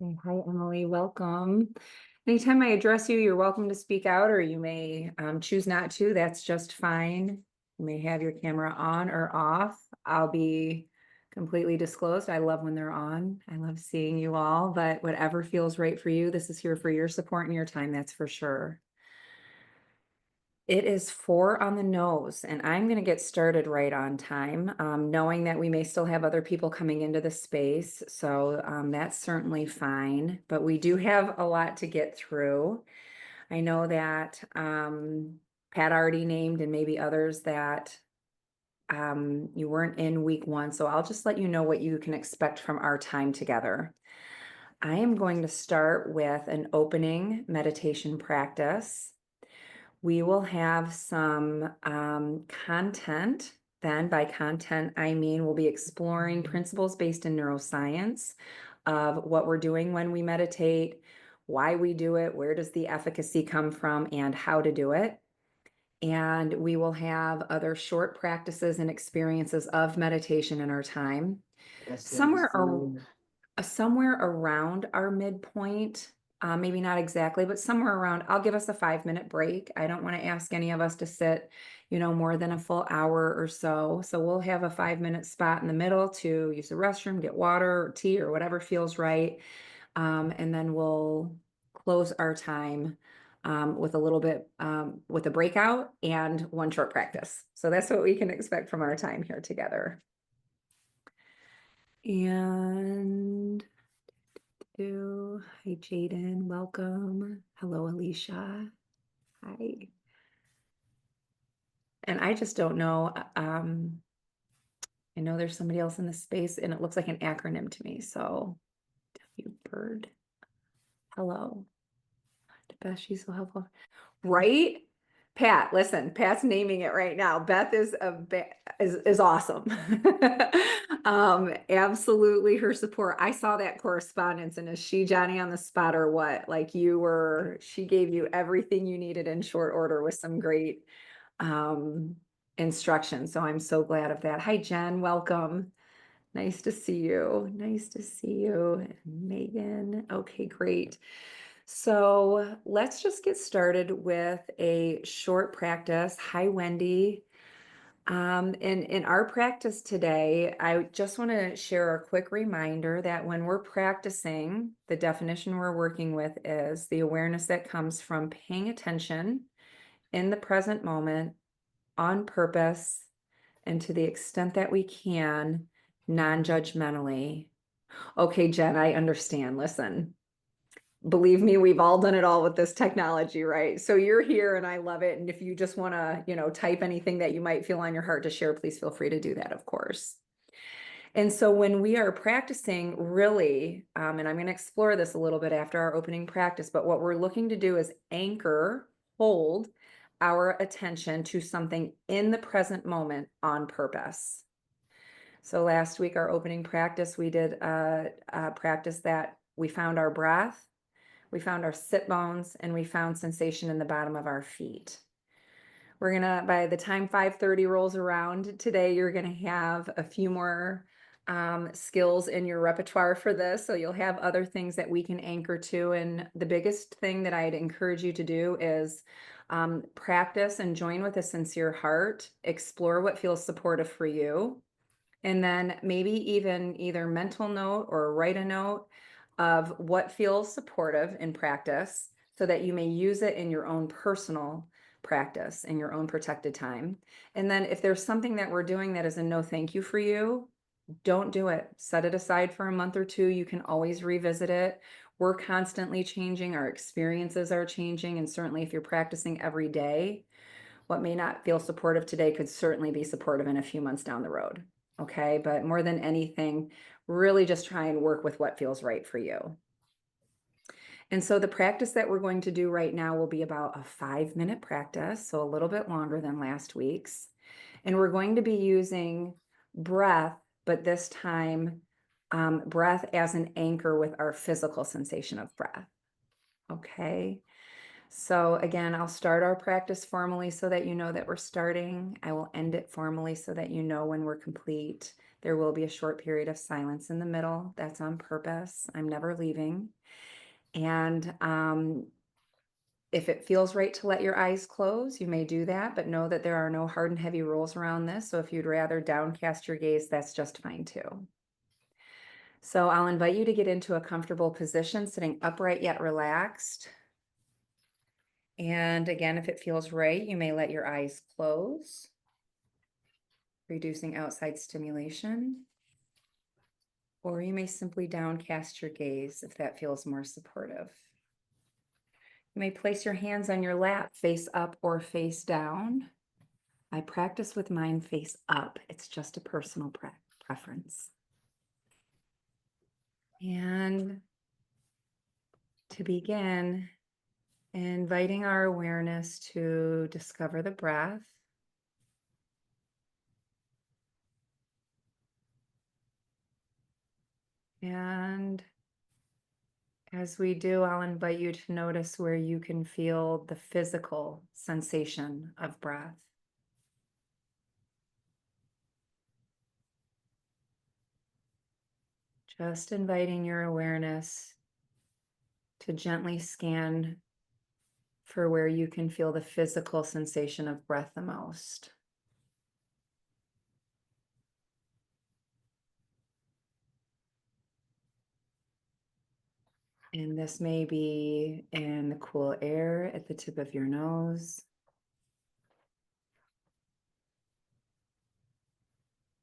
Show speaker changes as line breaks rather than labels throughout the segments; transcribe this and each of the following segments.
Okay, hi, Emily. Welcome. Anytime I address you, you're welcome to speak out, or you may choose not to. That's just fine. You may have your camera on or off. I'll be completely disclosed. I love when they're on. I love seeing you all, but whatever feels right for you, this is here for your support and your time, that's for sure. It is 4 on the nose, and I'm going to get started right on time, knowing that we may still have other people coming into the space. So that's certainly fine, but we do have a lot to get through. I know that Pat already named and maybe others that you weren't in week 1. So I'll just let you know what you can expect from our time together. I am going to start with an opening meditation practice. We will have some content. Then by content, I mean we'll be exploring principles based in neuroscience of what we're doing when we meditate, why we do it, where does the efficacy come from, and how to do it. And we will have other short practices and experiences of meditation in our time. Somewhere, somewhere around our midpoint, maybe not exactly, but somewhere around, I'll give us a 5-minute break. I don't want to ask any of us to sit, more than a full hour or so. So we'll have a 5-minute spot in the middle to use the restroom, get water or tea or whatever feels right. And then we'll close our time with a little bit with a breakout and one short practice. So that's what we can expect from our time here together. And hi, Jaden. Welcome. Hello, Alicia. Hi. And I just don't know. I know there's somebody else in the space and it looks like an acronym to me. So, W Bird. Hello. Beth, she's so helpful. Right? Pat, listen, Pat's naming it right now. Beth is awesome. Absolutely her support. I saw that correspondence, and is she Johnny on the spot or what? Like she gave you everything you needed in short order with some great instructions. So I'm so glad of that. Hi, Jen, welcome. Nice to see you. Nice to see you. Megan. Okay, great. So let's just get started with a short practice. Hi, Wendy. In our practice today, I just want to share a quick reminder that when we're practicing, the definition we're working with is the awareness that comes from paying attention in the present moment on purpose and to the extent that we can, non-judgmentally. Okay, Jen, I understand. Listen. Believe me, we've all done it all with this technology, right? So you're here and I love it. And if you just want to, type anything that you might feel on your heart to share, please feel free to do that, of course. And so when we are practicing really, and I'm going to explore this a little bit after our opening practice, but what we're looking to do is hold our attention to something in the present moment on purpose. So last week, our opening practice, we did a practice that we found our breath. We found our sit bones, and we found sensation in the bottom of our feet. We're gonna, by the time 5:30 rolls around today, you're gonna have a few more skills in your repertoire for this. So you'll have other things that we can anchor to. And the biggest thing that I'd encourage you to do is practice and join with a sincere heart, explore what feels supportive for you. And then maybe even either mental note or write a note of what feels supportive in practice so that you may use it in your own personal practice in your own protected time. And then if there's something that we're doing that is a no thank you for you, don't do it. Set it aside for a month or two. You can always revisit it. We're constantly changing. Our experiences are changing. And certainly if you're practicing every day, what may not feel supportive today could certainly be supportive in a few months down the road. Okay, but more than anything, really just try and work with what feels right for you. And so the practice that we're going to do right now will be about a 5-minute practice, so a little bit longer than last week's. And we're going to be using breath, but this time breath as an anchor with our physical sensation of breath. Okay. So again, I'll start our practice formally so that you know that we're starting. I will end it formally so that you know when we're complete. There will be a short period of silence in the middle. That's on purpose. I'm never leaving. And if it feels right to let your eyes close, you may do that, but know that there are no hard and heavy rules around this. So if you'd rather downcast your gaze, that's just fine too. So I'll invite you to get into a comfortable position, sitting upright yet relaxed. And again, if it feels right, you may let your eyes close, reducing outside stimulation. Or you may simply downcast your gaze if that feels more supportive. You may place your hands on your lap, face up or face down. I practice with mine face up. It's just a personal preference. And to begin, inviting our awareness to discover the breath. And as we do, I'll invite you to notice where you can feel the physical sensation of breath. Just inviting your awareness to gently scan for where you can feel the physical sensation of breath the most. And this may be in the cool air at the tip of your nose,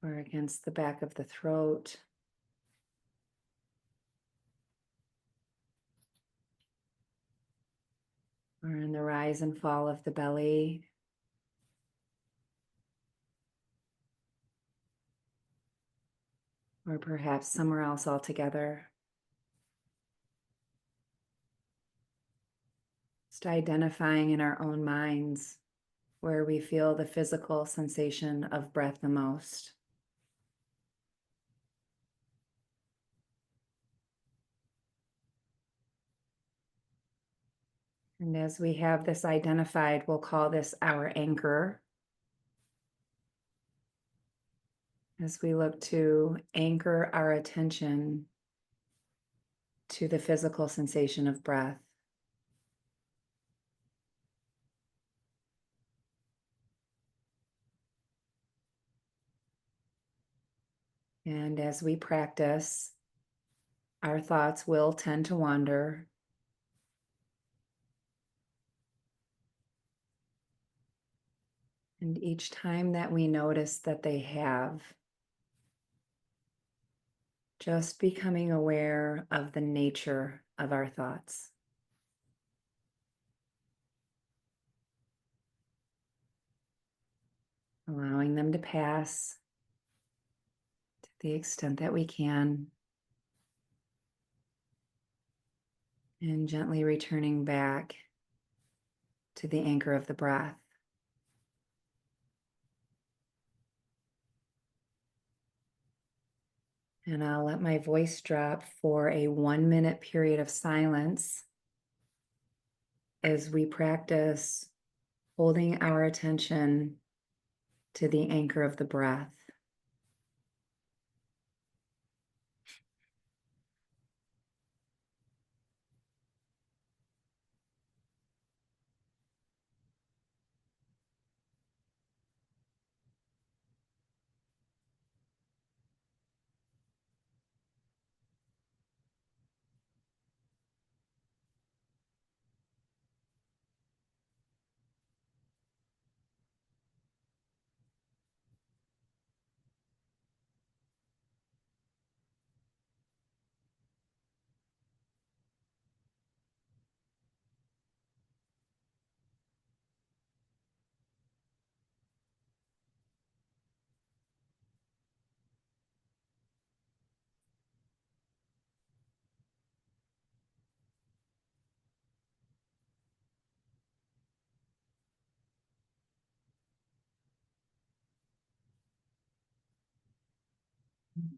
or against the back of the throat, or in the rise and fall of the belly, or perhaps somewhere else altogether. Just identifying in our own minds where we feel the physical sensation of breath the most. And as we have this identified, we'll call this our anchor. As we look to anchor our attention to the physical sensation of breath. And as we practice, our thoughts will tend to wander. And each time that we notice that they have, just becoming aware of the nature of our thoughts. Allowing them to pass to the extent that we can. And gently returning back to the anchor of the breath. And I'll let my voice drop for a 1-minute period of silence as we practice holding our attention to the anchor of the breath.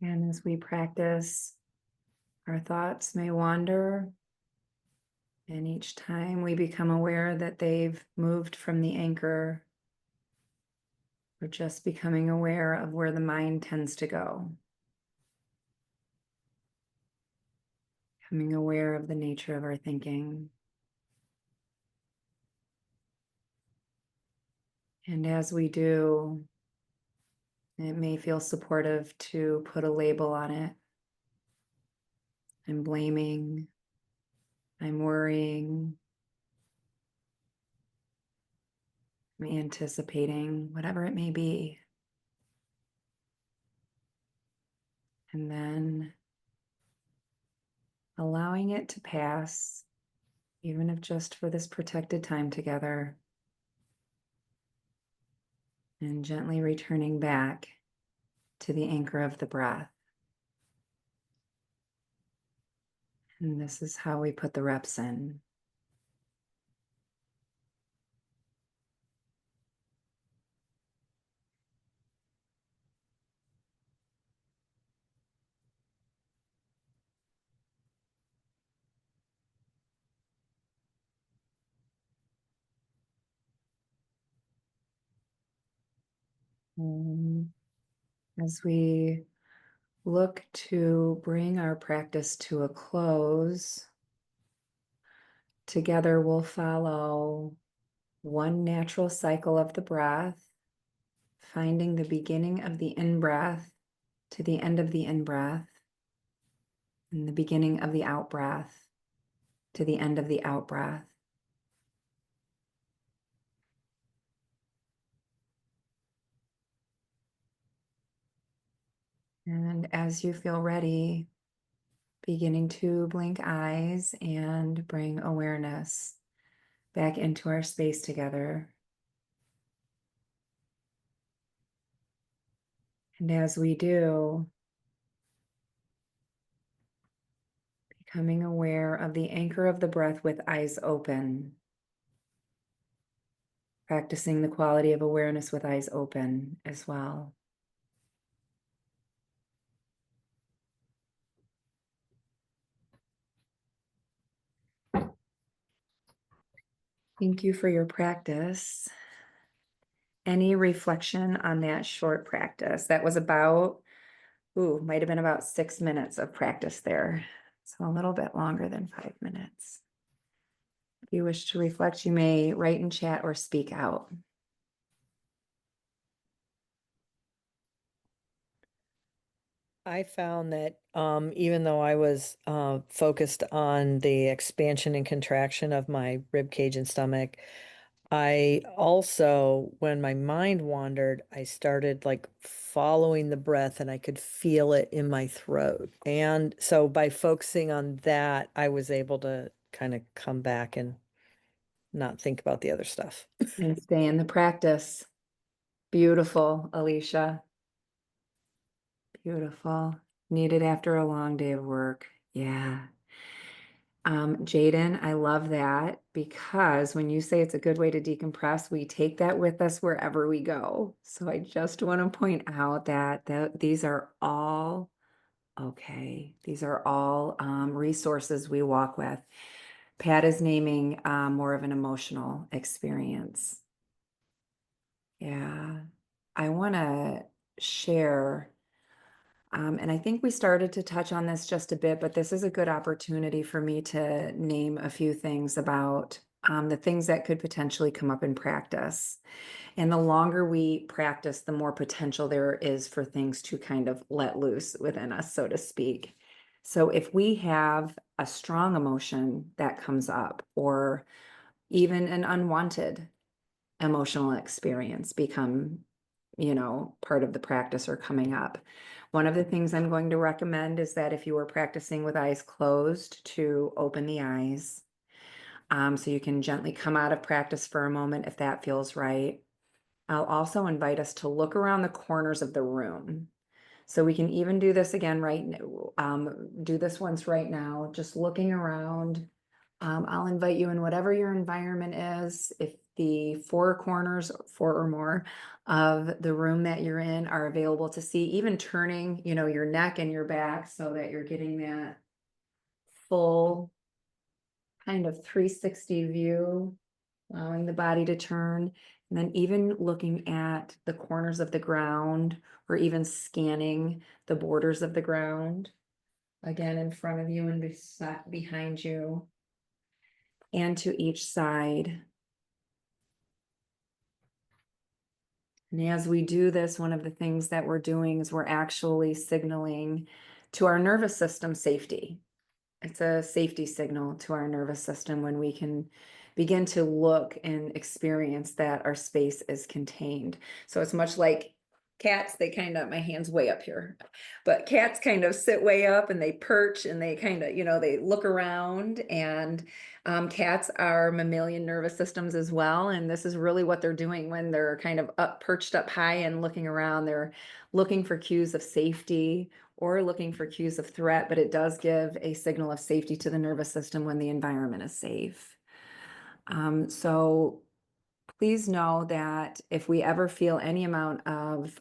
And as we practice, our thoughts may wander. And each time we become aware that they've moved from the anchor, We're just becoming aware of where the mind tends to go. Becoming aware of the nature of our thinking. And as we do, it may feel supportive to put a label on it. I'm blaming, I'm worrying, I'm anticipating, whatever it may be. And then allowing it to pass, even if just for this protected time together, and gently returning back to the anchor of the breath. And this is how we put the reps in. As we look to bring our practice to a close, together we'll follow one natural cycle of the breath, finding the beginning of the in-breath to the end of the in-breath, and the beginning of the out-breath to the end of the out-breath. And as you feel ready, beginning to blink eyes and bring awareness back into our space together. And as we do, becoming aware of the anchor of the breath with eyes open, practicing the quality of awareness with eyes open as well. Thank you for your practice. Any reflection on that short practice? That was about, might have been about 6 minutes of practice there. So a little bit longer than 5 minutes. If you wish to reflect, you may write in chat or speak out.
I found that even though I was focused on the expansion and contraction of my rib cage and stomach, I also, when my mind wandered, I started like following the breath and I could feel it in my throat. And so by focusing on that, I was able to kind of come back and not think about the other stuff.
And stay in the practice. Beautiful, Alicia. Beautiful. Needed after a long day of work. Yeah. Jaden, I love that because when you say it's a good way to decompress, we take that with us wherever we go. So I just want to point out that these are all okay. These are all resources we walk with. Pat is naming more of an emotional experience. Yeah. I want to share. And I think we started to touch on this just a bit, but this is a good opportunity for me to name a few things about the things that could potentially come up in practice. And the longer we practice, the more potential there is for things to kind of let loose within us, so to speak. So if we have a strong emotion that comes up, or even an unwanted emotional experience become, part of the practice or coming up. One of the things I'm going to recommend is that if you are practicing with eyes closed, to open the eyes. So you can gently come out of practice for a moment if that feels right. I'll also invite us to look around the corners of the room. So we can even do this again right now. Do this once right now, just looking around. I'll invite you in whatever your environment is. If the four corners, four or more of the room that you're in are available to see, even turning, your neck and your back so that you're getting that full kind of 360 view, allowing the body to turn. And then even looking at the corners of the ground or even scanning the borders of the ground, again, in front of you and behind you and to each side. And as we do this, one of the things that we're doing is we're actually signaling to our nervous system safety. It's a safety signal to our nervous system when we can begin to look and experience that our space is contained. So it's much like cats, they kind of, my hand's way up here, but cats kind of sit way up and they perch and they kind of, they look around, and cats are mammalian nervous systems as well. And this is really what they're doing when they're kind of up, perched up high and looking around. They're looking for cues of safety or looking for cues of threat, but it does give a signal of safety to the nervous system when the environment is safe. So please know that if we ever feel any amount of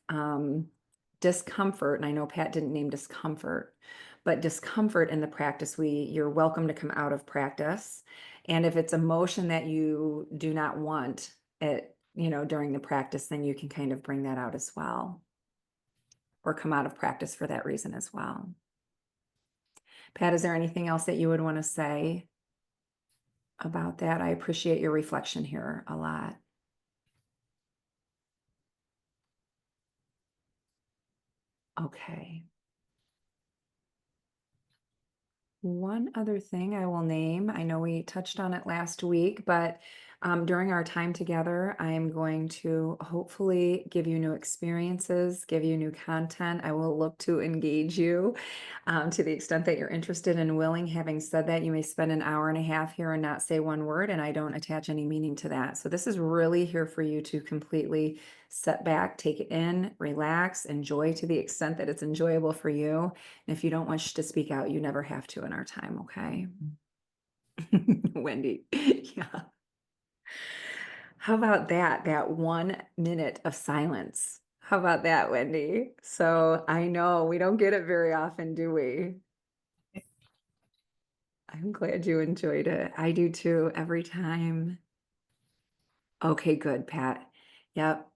discomfort, and I know Pat didn't name discomfort, but discomfort in the practice, you're welcome to come out of practice. And if it's emotion that you do not want it, during the practice, then you can kind of bring that out as well, or come out of practice for that reason as well. Pat, is there anything else that you would want to say about that? I appreciate your reflection here a lot. Okay. One other thing I will name, I know we touched on it last week, but during our time together, I'm going to hopefully give you new experiences, give you new content. I will look to engage you to the extent that you're interested and willing. Having said that, you may spend an hour and a half here and not say one word, and I don't attach any meaning to that. So this is really here for you to completely set back, take it in, relax, enjoy to the extent that it's enjoyable for you. And if you don't wish to speak out, you never have to in our time, okay? Wendy, yeah. How about that 1 minute of silence? How about that, Wendy? So I know we don't get it very often, do we? I'm glad you enjoyed it. I do too, every time. Okay, good, Pat. Yep.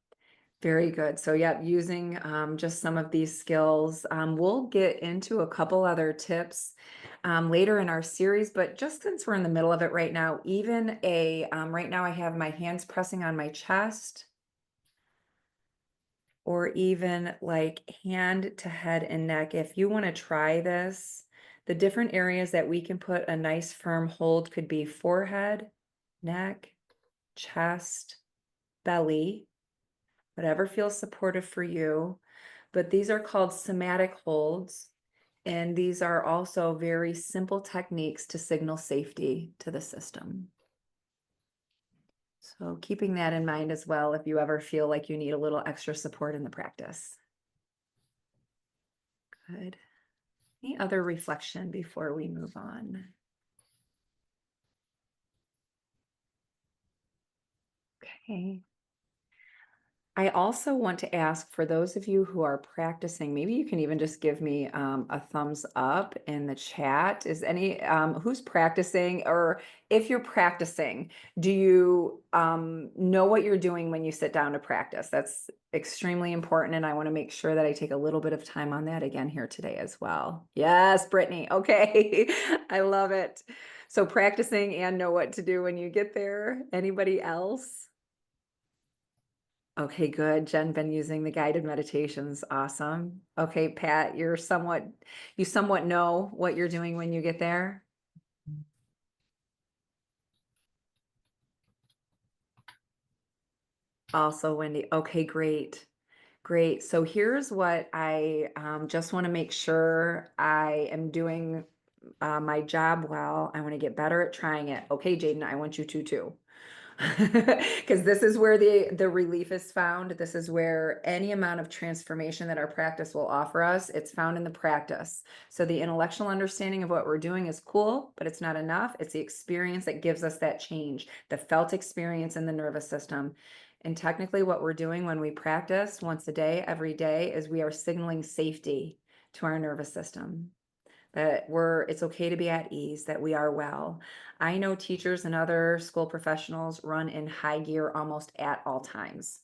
Very good. So, yep, using just some of these skills. We'll get into a couple other tips later in our series, but just since we're in the middle of it right now, even right now I have my hands pressing on my chest, or even like hand to head and neck. If you want to try this, the different areas that we can put a nice firm hold could be forehead, neck, chest, belly, whatever feels supportive for you. But these are called somatic holds. And these are also very simple techniques to signal safety to the system. So keeping that in mind as well, if you ever feel like you need a little extra support in the practice. Good. Any other reflection before we move on? Okay. I also want to ask, for those of you who are practicing, maybe you can even just give me a thumbs up in the chat. Is any who's practicing, or if you're practicing, do you know what you're doing when you sit down to practice? That's extremely important, and I want to make sure that I take a little bit of time on that again here today as well. Yes, Brittany. Okay, I love it. So practicing and know what to do when you get there. Anybody else? Okay, good. Jen been using the guided meditations. Awesome. Okay, Pat, you somewhat know what you're doing when you get there. Also, Wendy. Okay, great. Great. So here's what I just want to make sure I am doing my job well. I want to get better at trying it. Okay, Jaden, I want you to too. Because this is where the relief is found. This is where any amount of transformation that our practice will offer us, it's found in the practice. So the intellectual understanding of what we're doing is cool, but it's not enough. It's the experience that gives us that change, the felt experience in the nervous system. And technically what we're doing when we practice once a day, every day, is we are signaling safety to our nervous system. that it's okay to be at ease, that we are well. I know teachers and other school professionals run in high gear almost at all times.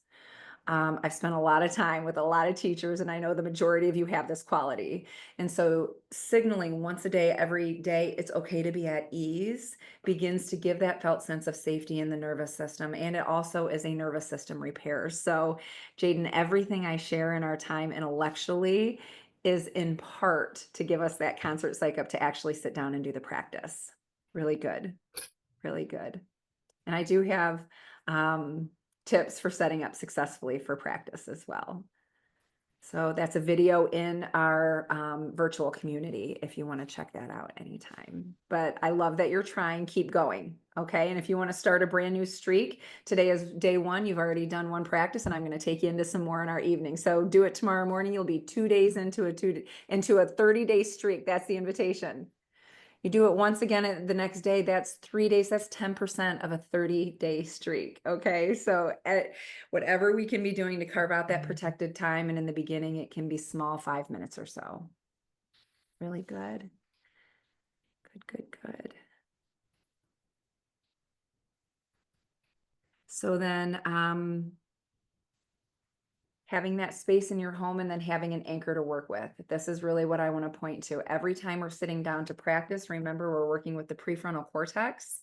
I've spent a lot of time with a lot of teachers, and I know the majority of you have this quality. And so, signaling once a day, every day, it's okay to be at ease begins to give that felt sense of safety in the nervous system. And it also is a nervous system repair. So, Jaden, everything I share in our time intellectually is in part to give us that concert psych up to actually sit down and do the practice. Really good. Really good. And I do have tips for setting up successfully for practice as well. So that's a video in our virtual community if you want to check that out anytime. But I love that you're trying, keep going. Okay. And if you want to start a brand new streak, today is day one. You've already done one practice, and I'm going to take you into some more in our evening. So do it tomorrow morning. You'll be 2 days into a 30-day streak. That's the invitation. You do it once again the next day, that's 3 days, that's 10% of a 30-day streak. Okay. So whatever we can be doing to carve out that protected time. And in the beginning, it can be small, 5 minutes or so. Really good. Good, good, good. So then, having that space in your home and then having an anchor to work with. This is really what I want to point to. Every time we're sitting down to practice, remember we're working with the prefrontal cortex.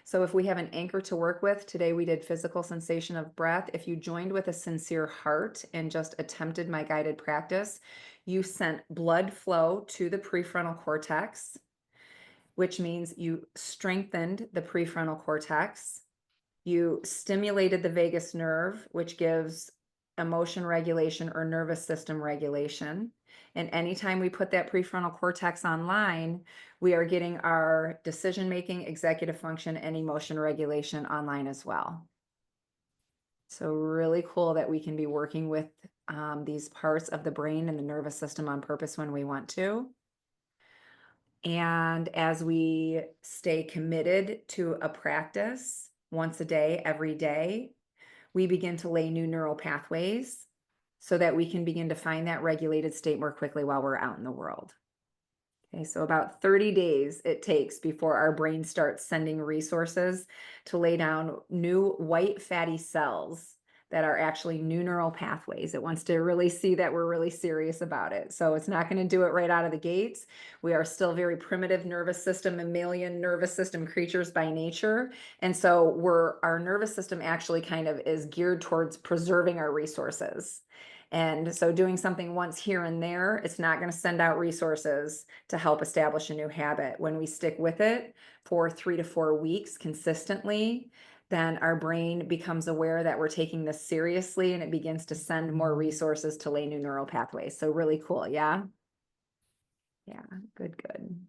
So if we have an anchor to work with, today we did physical sensation of breath. If you joined with a sincere heart and just attempted my guided practice, you sent blood flow to the prefrontal cortex, which means you strengthened the prefrontal cortex. You stimulated the vagus nerve, which gives emotion regulation or nervous system regulation. And anytime we put that prefrontal cortex online, we are getting our decision-making, executive function, and emotion regulation online as well. So really cool that we can be working with these parts of the brain and the nervous system on purpose when we want to. And as we stay committed to a practice once a day, every day, we begin to lay new neural pathways so that we can begin to find that regulated state more quickly while we're out in the world. Okay, so about 30 days it takes before our brain starts sending resources to lay down new white fatty cells that are actually new neural pathways. It wants to really see that we're really serious about it. So it's not going to do it right out of the gates. We are still very primitive nervous system, mammalian nervous system creatures by nature. And so our nervous system actually kind of is geared towards preserving our resources. And so doing something once here and there, it's not going to send out resources to help establish a new habit. When we stick with it for 3 to 4 weeks consistently, then our brain becomes aware that we're taking this seriously, and it begins to send more resources to lay new neural pathways. So really cool. Yeah. Yeah. Good, good.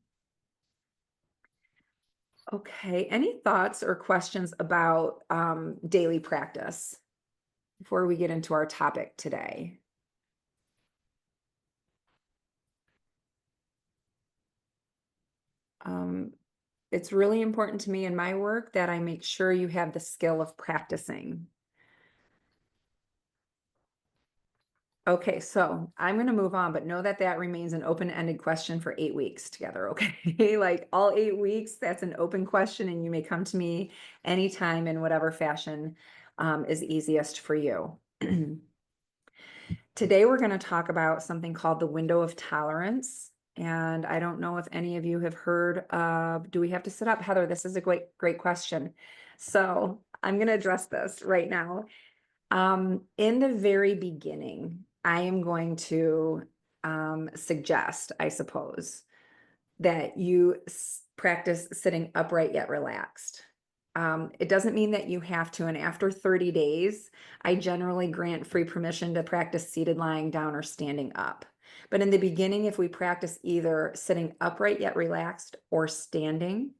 Okay. Any thoughts or questions about daily practice before we get into our topic today? It's really important to me in my work that I make sure you have the skill of practicing. Okay, so I'm going to move on, but know that that remains an open-ended question for 8 weeks together, okay? Like all 8 weeks, that's an open question, and you may come to me anytime in whatever fashion is easiest for you. Today, we're going to talk about something called the window of tolerance. And I don't know if any of you have heard of, do we have to sit up? Heather, this is a great, great question. So I'm going to address this right now. In the very beginning, I am going to suggest, I suppose, that you practice sitting upright yet relaxed. It doesn't mean that you have to. And after 30 days, I generally grant free permission to practice seated, lying down, or standing up. But in the beginning, if we practice either sitting upright yet relaxed or standing,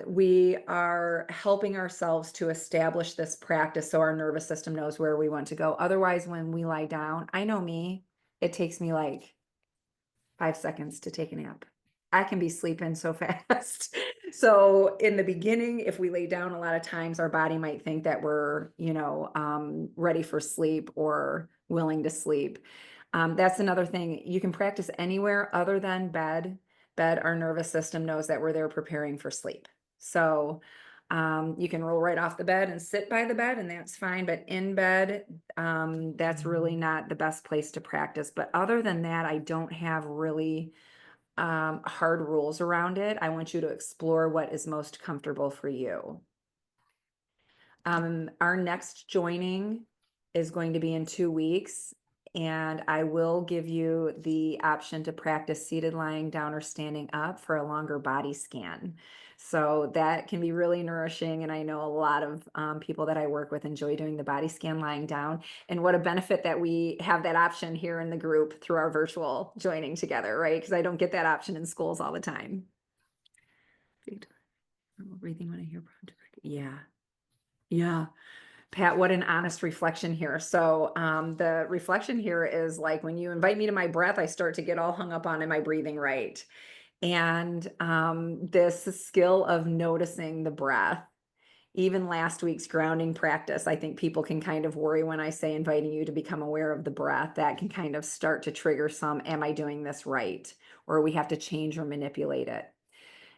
we are helping ourselves to establish this practice so our nervous system knows where we want to go. Otherwise, when we lie down, I know me, it takes me like 5 seconds to take a nap. I can be sleeping so fast. So in the beginning, if we lay down, a lot of times our body might think that we're, ready for sleep or willing to sleep. That's another thing. You can practice anywhere other than bed. Bed, our nervous system knows that we're there preparing for sleep. So you can roll right off the bed and sit by the bed, and that's fine. But in bed, that's really not the best place to practice. But other than that, I don't have really hard rules around it. I want you to explore what is most comfortable for you. Our next joining is going to be in 2 weeks, and I will give you the option to practice seated, lying down, or standing up for a longer body scan. So that can be really nourishing, and I know a lot of people that I work with enjoy doing the body scan lying down. And what a benefit that we have that option here in the group through our virtual joining together, right? Because I don't get that option in schools all the time. Breathing when I hear project. Yeah. Yeah. Pat, what an honest reflection here. So the reflection here is like when you invite me to my breath, I start to get all hung up on, am I breathing right? And this skill of noticing the breath, even last week's grounding practice, I think people can kind of worry when I say inviting you to become aware of the breath. That can kind of start to trigger some, am I doing this right? Or we have to change or manipulate it.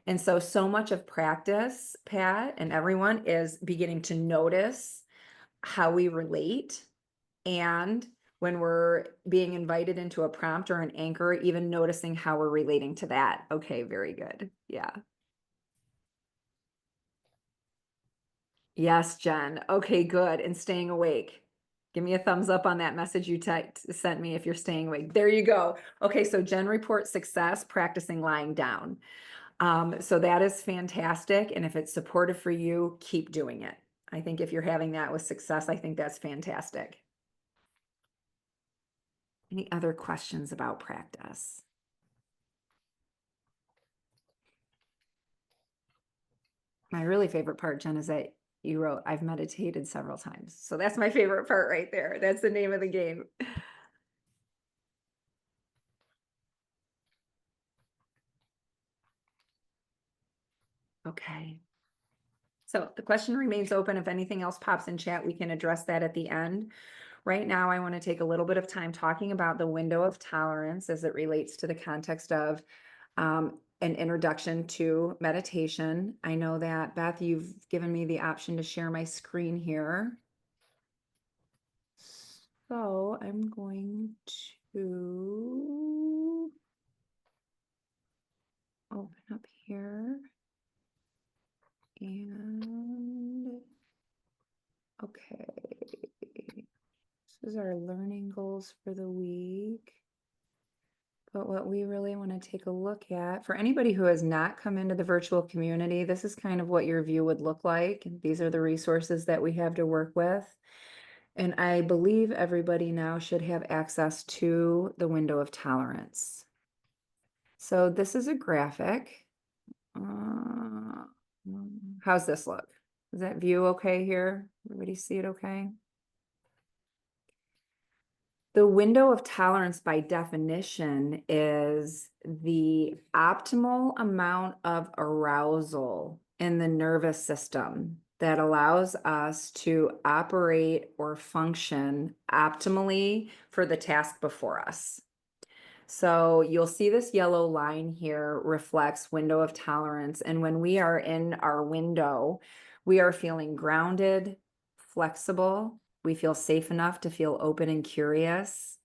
And so much of practice, Pat, and everyone is beginning to notice how we relate. And when we're being invited into a prompt or an anchor, even noticing how we're relating to that. Okay, very good. Yeah. Yes, Jen. Okay, good. And staying awake. Give me a thumbs up on that message you sent me if you're staying awake. There you go. Okay, so Jen reports success practicing lying down. So that is fantastic. And if it's supportive for you, keep doing it. I think if you're having that with success, I think that's fantastic. Any other questions about practice? My really favorite part, Jen, is that you wrote, I've meditated several times. So that's my favorite part right there. That's the name of the game. Okay. So the question remains open. If anything else pops in chat, we can address that at the end. Right now, I want to take a little bit of time talking about the window of tolerance as it relates to the context of an introduction to meditation. I know that, Beth, you've given me the option to share my screen here. So I'm going to open up here and okay. This is our learning goals for the week. But what we really want to take a look at, for anybody who has not come into the virtual community, this is kind of what your view would look like. These are the resources that we have to work with. And I believe everybody now should have access to the window of tolerance. So this is a graphic. How's this look? Is that view okay here? Everybody see it okay? The window of tolerance by definition is the optimal amount of arousal in the nervous system that allows us to operate or function optimally for the task before us. So you'll see this yellow line here reflects window of tolerance. And when we are in our window, we are feeling grounded, flexible. We feel safe enough to feel open and curious.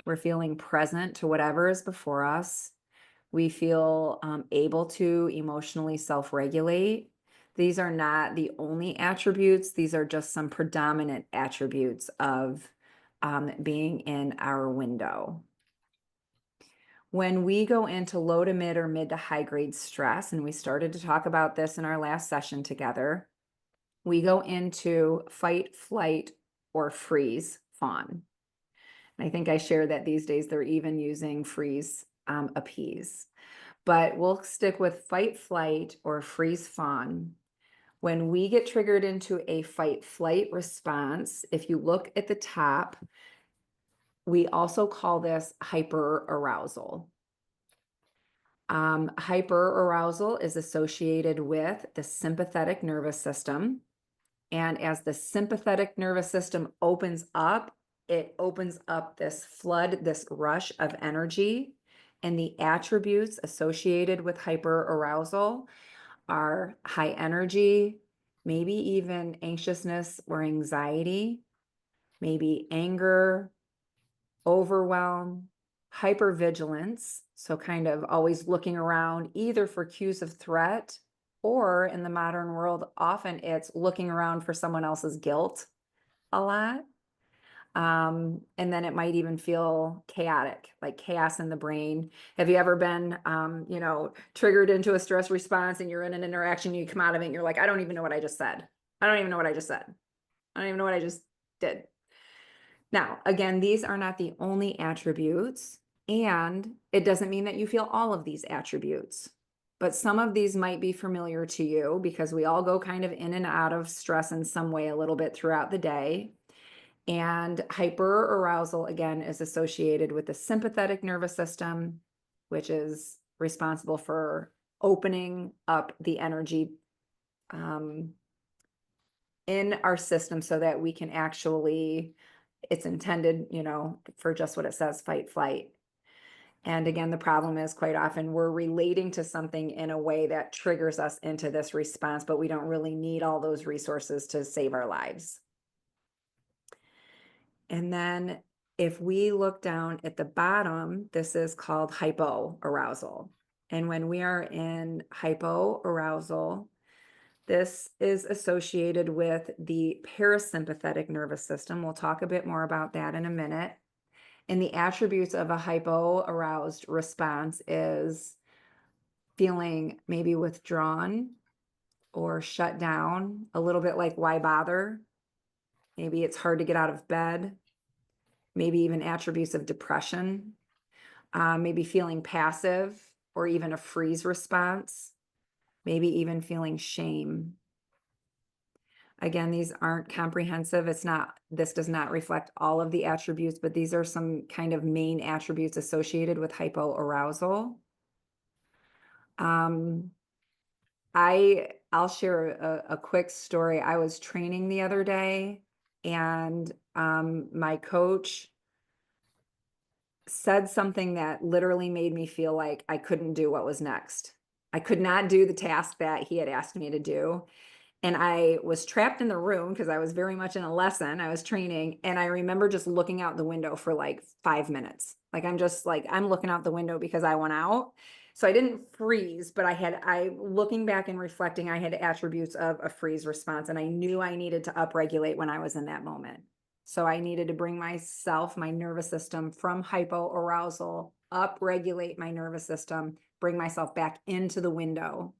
We're feeling present to whatever is before us. We feel able to emotionally self-regulate. These are not the only attributes. These are just some predominant attributes of being in our window. When we go into low to mid or mid to high grade stress, and we started to talk about this in our last session together, we go into fight, flight, or freeze fawn. And I think I shared that these days they're even using freeze, appease. But we'll stick with fight, flight, or freeze fawn. When we get triggered into a fight flight response, if you look at the top, we also call this hyper arousal. Hyperarousal is associated with the sympathetic nervous system. And as the sympathetic nervous system opens up it opens up this flood, this rush of energy. And the attributes associated with hyperarousal are high energy, maybe even anxiousness or anxiety, maybe anger, overwhelm, hypervigilance. So, kind of always looking around either for cues of threat, or in the modern world, often it's looking around for someone else's guilt a lot. And then it might even feel chaotic, like chaos in the brain. Have you ever been, triggered into a stress response and you're in an interaction, you come out of it and you're like, I don't even know what I just said. I don't even know what I just said. I don't even know what I just did. Now, again, these are not the only attributes, and it doesn't mean that you feel all of these attributes, but some of these might be familiar to you because we all go kind of in and out of stress in some way a little bit throughout the day. And hyperarousal, again, is associated with the sympathetic nervous system, which is responsible for opening up the energy in our system so that we can actually, it's intended, for just what it says, fight, flight. And again, the problem is quite often we're relating to something in a way that triggers us into this response, but we don't really need all those resources to save our lives. And then if we look down at the bottom, this is called hypoarousal. And when we are in hypoarousal, this is associated with the parasympathetic nervous system. We'll talk a bit more about that in a minute. And the attributes of a hypoaroused response is feeling maybe withdrawn or shut down, a little bit like why bother? Maybe it's hard to get out of bed. Maybe even attributes of depression, maybe feeling passive or even a freeze response, maybe even feeling shame. Again, these aren't comprehensive. This does not reflect all of the attributes, but these are some kind of main attributes associated with hypoarousal. I'll share a quick story. I was training the other day, and my coach said something that literally made me feel like I couldn't do what was next. I could not do the task that he had asked me to do. And I was trapped in the room because I was very much in a lesson. I was training. And I remember just looking out the window for like 5 minutes. Like, I'm looking out the window because I want out. So I didn't freeze, but looking back and reflecting, I had attributes of a freeze response. And I knew I needed to upregulate when I was in that moment. So I needed to bring myself, my nervous system from hypoarousal, upregulate my nervous system, bring myself back into the window.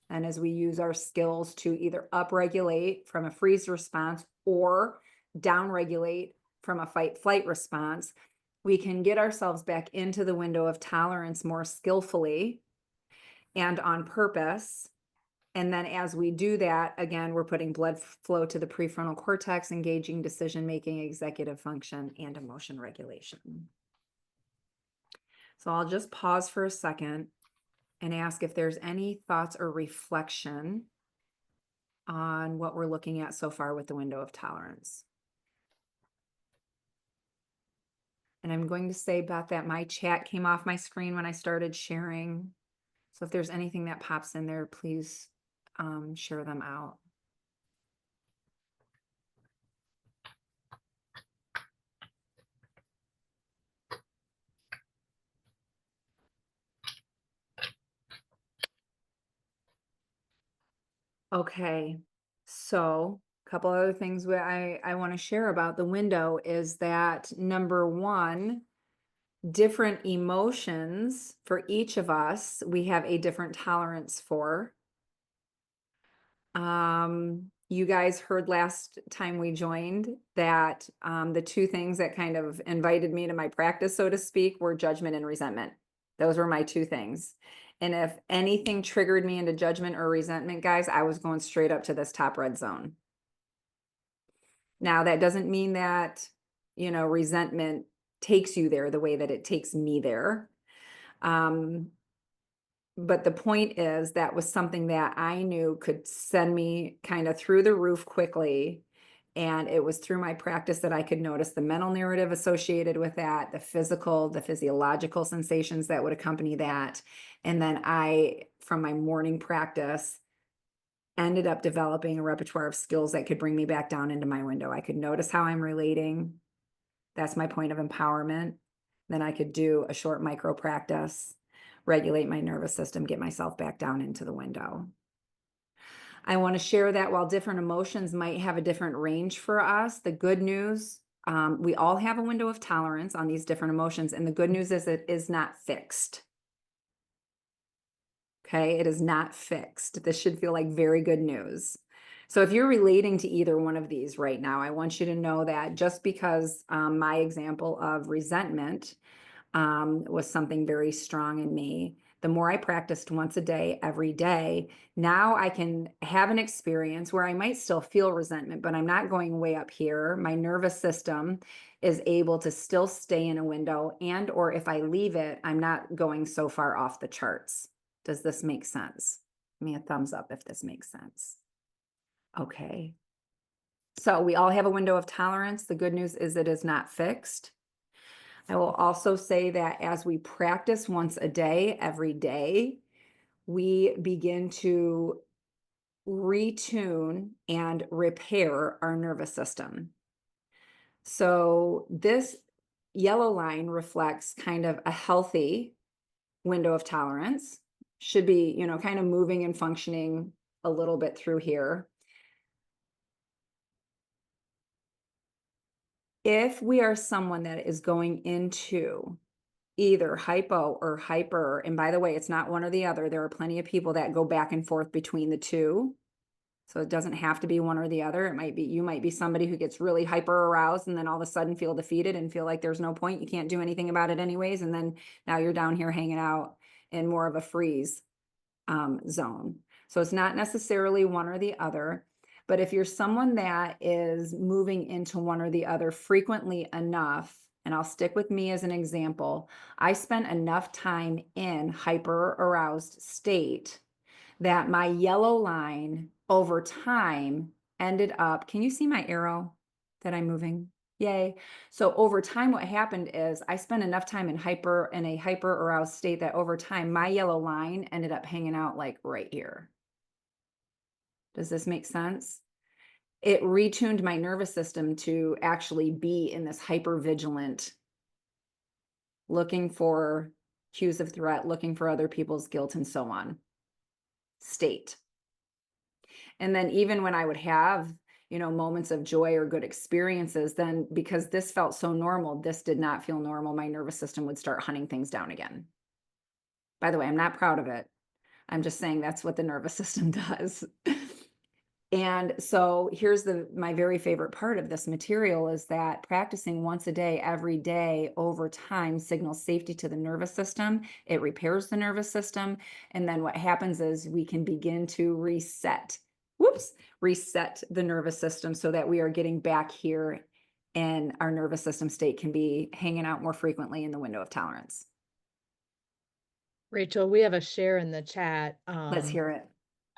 And as we use our skills to either upregulate from a freeze response or downregulate from a fight flight response, we can get ourselves back into the window of tolerance more skillfully and on purpose. And then as we do that, again, we're putting blood flow to the prefrontal cortex, engaging decision-making, executive function, and emotion regulation. So I'll just pause for a second and ask if there's any thoughts or reflection on what we're looking at so far with the window of tolerance. And I'm going to say, Beth, that my chat came off my screen when I started sharing. So if there's anything that pops in there, please share them out. Okay, so a couple other things I want to share about the window is that number one, different emotions for each of us, we have a different tolerance for. You guys heard last time we joined that the two things that kind of invited me to my practice, so to speak, were judgment and resentment. Those were my two things. And if anything triggered me into judgment or resentment, guys, I was going straight up to this top red zone. Now, that doesn't mean that, resentment takes you there the way that it takes me there. But the point is that was something that I knew could send me kind of through the roof quickly And it was through my practice that I could notice the mental narrative associated with that, the physical, the physiological sensations that would accompany that. And then from my morning practice, ended up developing a repertoire of skills that could bring me back down into my window. I could notice how I'm relating. That's my point of empowerment. Then I could do a short micro practice, regulate my nervous system, get myself back down into the window. I want to share that while different emotions might have a different range for us, the good news, we all have a window of tolerance on these different emotions. And the good news is it is not fixed. Okay, it is not fixed. This should feel like very good news. So if you're relating to either one of these right now, I want you to know that just because my example of resentment was something very strong in me. The more I practiced once a day, every day, now I can have an experience where I might still feel resentment, but I'm not going way up here. My nervous system is able to still stay in a window, and or if I leave it, I'm not going so far off the charts. Does this make sense? Give me a thumbs up if this makes sense. Okay. So we all have a window of tolerance. The good news is it is not fixed. I will also say that as we practice once a day, every day, we begin to retune and repair our nervous system. So this yellow line reflects kind of a healthy window of tolerance, should be, kind of moving and functioning a little bit through here. If we are someone that is going into either hypo or hyper, and by the way, it's not one or the other. There are plenty of people that go back and forth between the two. So it doesn't have to be one or the other. You might be somebody who gets really hyper aroused and then all of a sudden feel defeated and feel like there's no point. You can't do anything about it anyways. And then now you're down here hanging out in more of a freeze zone. So it's not necessarily one or the other. But if you're someone that is moving into one or the other frequently enough, and I'll stick with me as an example, I spent enough time in hyper aroused state that my yellow line over time ended up, can you see my arrow that I'm moving? Yay. So over time, what happened is I spent enough time in a hyper aroused state that over time, my yellow line ended up hanging out like right here. Does this make sense? It retuned my nervous system to actually be in this hyper vigilant, looking for cues of threat, looking for other people's guilt and so on state. And then even when I would have, moments of joy or good experiences, then because this felt so normal, this did not feel normal. My nervous system would start hunting things down again. By the way, I'm not proud of it. I'm just saying that's what the nervous system does. And so here's my very favorite part of this material is that practicing once a day, every day over time signals safety to the nervous system. It repairs the nervous system. And then what happens is we can begin to reset the nervous system so that we are getting back here and our nervous system state can be hanging out more frequently in the window of tolerance.
Rachel, we have a share in the chat.
Let's hear it.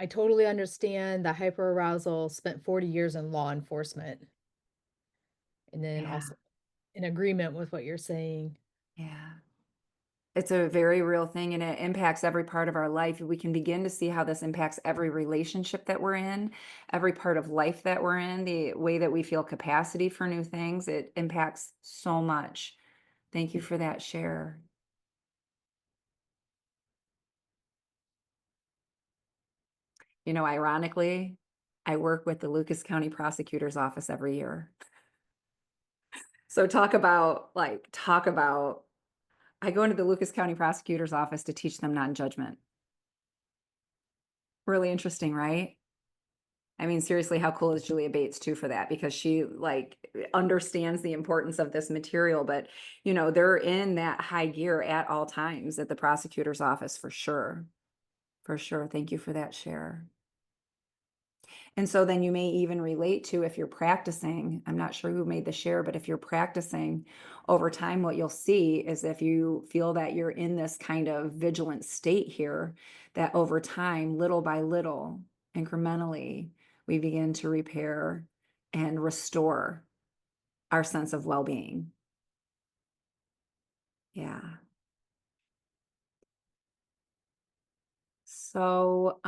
I totally understand the hyperarousal, spent 40 years in law enforcement. And then
Yeah.
also in agreement with what you're saying.
Yeah. It's a very real thing and it impacts every part of our life. We can begin to see how this impacts every relationship that we're in, every part of life that we're in, the way that we feel capacity for new things. It impacts so much. Thank you for that share. Ironically, I work with the Lucas County Prosecutor's Office every year. So I go into the Lucas County Prosecutor's Office to teach them non-judgment. Really interesting, right? I mean, seriously, how cool is Julia Bates too for that? Because she understands the importance of this material, but they're in that high gear at all times at the prosecutor's office for sure. For sure. Thank you for that share. And so then you may even relate to if you're practicing, I'm not sure who made the share, but if you're practicing over time, what you'll see is if you feel that you're in this kind of vigilant state here, that over time, little by little, incrementally, we begin to repair and restore our sense of well-being. Yeah. So,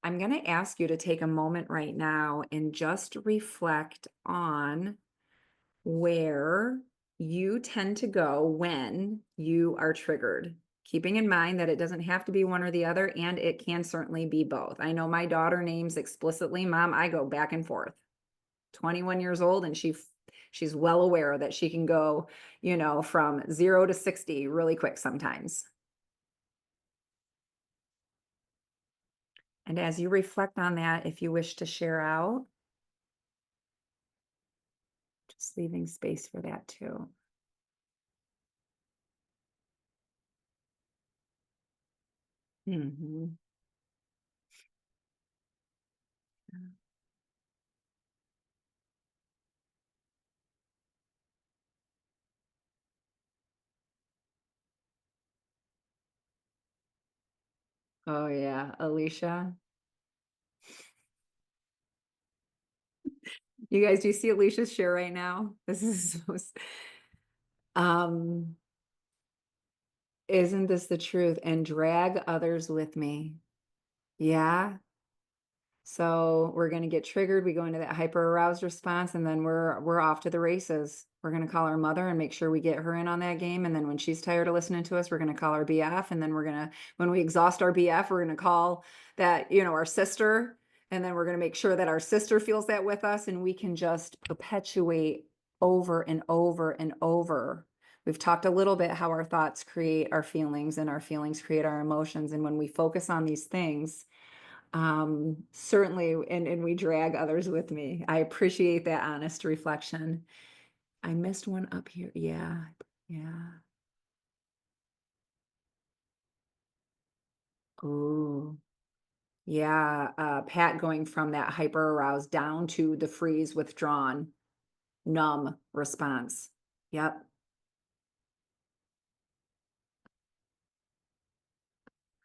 I'm going to ask you to take a moment right now and just reflect on where you tend to go when you are triggered. Keeping in mind that it doesn't have to be one or the other, and it can certainly be both. I know my daughter names explicitly, Mom, I go back and forth. 21 years old, and she's well aware that she can go, from 0 to 60 really quick sometimes. And as you reflect on that, if you wish to share out, just leaving space for that too. Mhm. Oh yeah, Alicia. You guys, do you see Alicia's share right now? This is um, isn't this the truth? And drag others with me. Yeah. So we're going to get triggered. We go into that hyper aroused response, and then we're off to the races. We're going to call our mother and make sure we get her in on that game. And then when she's tired of listening to us, we're going to call our BF. And then when we exhaust our BF, we're going to call that, our sister. And then we're going to make sure that our sister feels that with us, and we can just perpetuate over and over and over. We've talked a little bit how our thoughts create our feelings, and our feelings create our emotions. And when we focus on these things, certainly, and we drag others with me. I appreciate that honest reflection. I missed one up here. Yeah. Oh, yeah. Pat going from that hyper aroused down to the freeze, withdrawn, numb response. Yep.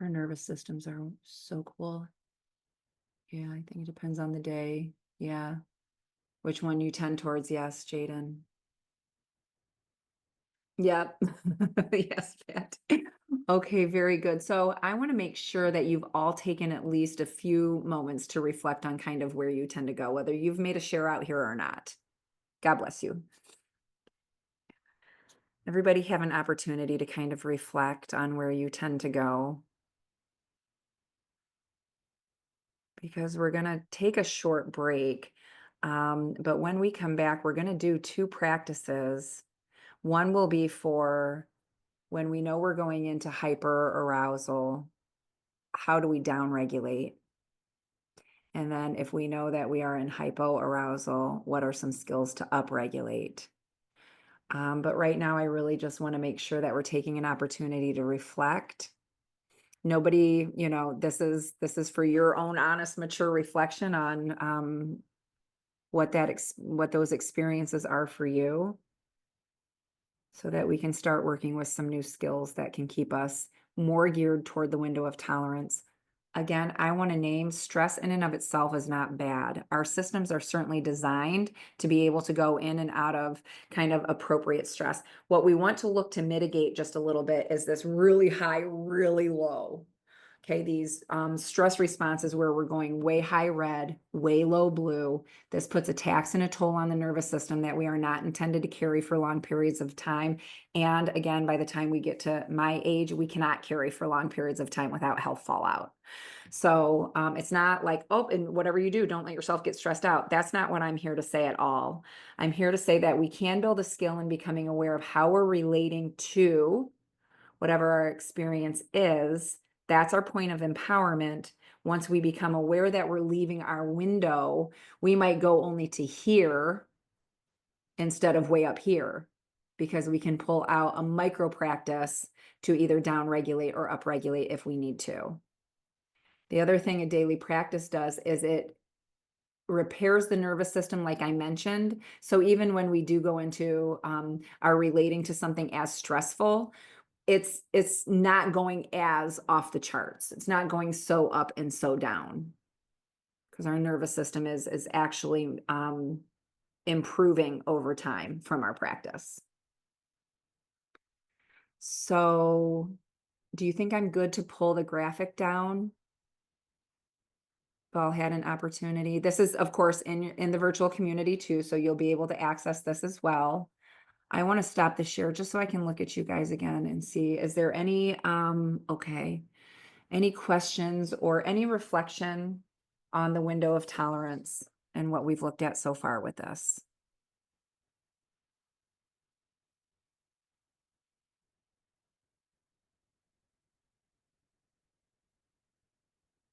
Our nervous systems are so cool. Yeah, I think it depends on the day. Yeah. Which one you tend towards? Yes, Jaden. Yep. Yes, Pat. Okay, very good. So I want to make sure that you've all taken at least a few moments to reflect on kind of where you tend to go, whether you've made a share out here or not. God bless you. Everybody have an opportunity to kind of reflect on where you tend to go, because we're going to take a short break. But when we come back, we're going to do two practices. One will be for when we know we're going into hyper arousal, how do we downregulate? And then if we know that we are in hypoarousal, what are some skills to upregulate? But right now, I really just want to make sure that we're taking an opportunity to reflect. Nobody, this is for your own honest, mature reflection on what those experiences are for you, so that we can start working with some new skills that can keep us more geared toward the window of tolerance. Again, I want to name stress in and of itself is not bad. Our systems are certainly designed to be able to go in and out of kind of appropriate stress. What we want to look to mitigate just a little bit is this really high, really low. Okay, these stress responses where we're going way high red, way low blue. This puts a tax and a toll on the nervous system that we are not intended to carry for long periods of time. And again, by the time we get to my age, we cannot carry for long periods of time without health fallout. So it's not like, oh, and whatever you do, don't let yourself get stressed out. That's not what I'm here to say at all. I'm here to say that we can build a skill in becoming aware of how we're relating to whatever our experience is. That's our point of empowerment. Once we become aware that we're leaving our window, we might go only to here instead of way up here, because we can pull out a micro practice to either downregulate or upregulate if we need to. The other thing a daily practice does is it repairs the nervous system, like I mentioned. So even when we do go into our relating to something as stressful, it's not going as off the charts. It's not going so up and so down. because our nervous system is actually improving over time from our practice. So, do you think I'm good to pull the graphic down? All had an opportunity. This is, of course, in the virtual community too, so you'll be able to access this as well. I want to stop the share just so I can look at you guys again and see, is there any, okay, any questions or any reflection on the window of tolerance and what we've looked at so far with this?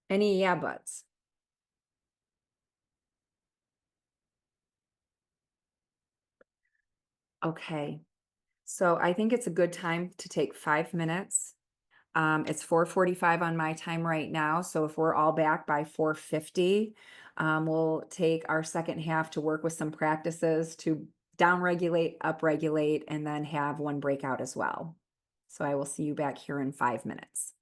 Any yeah buts? Okay. So I think it's a good time to take 5 minutes. It's 4:45 on my time right now, so if we're all back by 4:50, we'll take our second half to work with some practices to downregulate, upregulate, and then have one breakout as well. So I will see you back here in 5 minutes.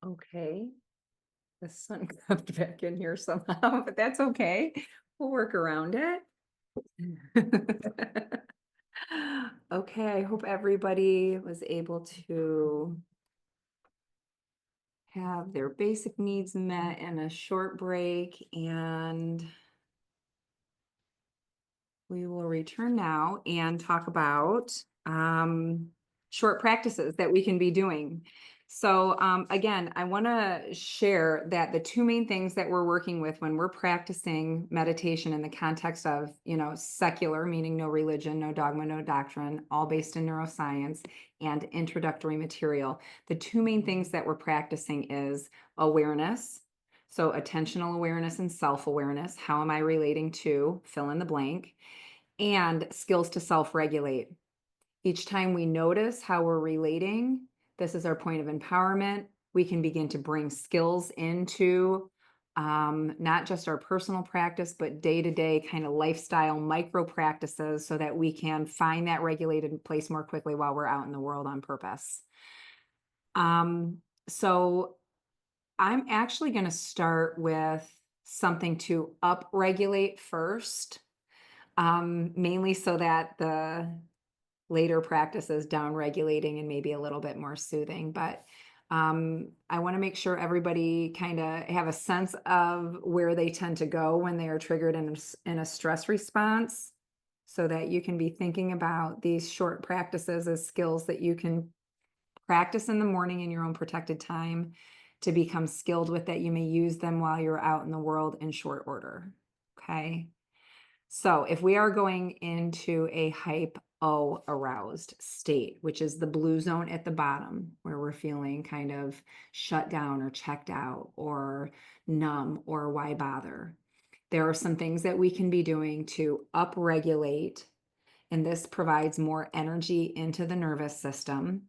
Okay. The sun crept back in here somehow, but that's okay. We'll work around it. Okay, I hope everybody was able to have their basic needs met in a short break, and we will return now and talk about short practices that we can be doing. So again, I want to share that the two main things that we're working with when we're practicing meditation in the context of, secular, meaning no religion, no dogma, no doctrine, all based in neuroscience, and introductory material. The two main things that we're practicing is awareness. So attentional awareness and self-awareness. How am I relating to fill in the blank? And skills to self-regulate. Each time we notice how we're relating, this is our point of empowerment. We can begin to bring skills into not just our personal practice, but day-to-day kind of lifestyle micro practices so that we can find that regulated place more quickly while we're out in the world on purpose. So I'm actually going to start with something to upregulate first, mainly so that the later practices down regulating and maybe a little bit more soothing. But I want to make sure everybody kind of have a sense of where they tend to go when they are triggered in a stress response, so that you can be thinking about these short practices as skills that you can practice in the morning in your own protected time to become skilled with, that you may use them while you're out in the world in short order. Okay. So if we are going into a hypo aroused state, which is the blue zone at the bottom, where we're feeling kind of shut down or checked out or numb or why bother, there are some things that we can be doing to upregulate, and this provides more energy into the nervous system.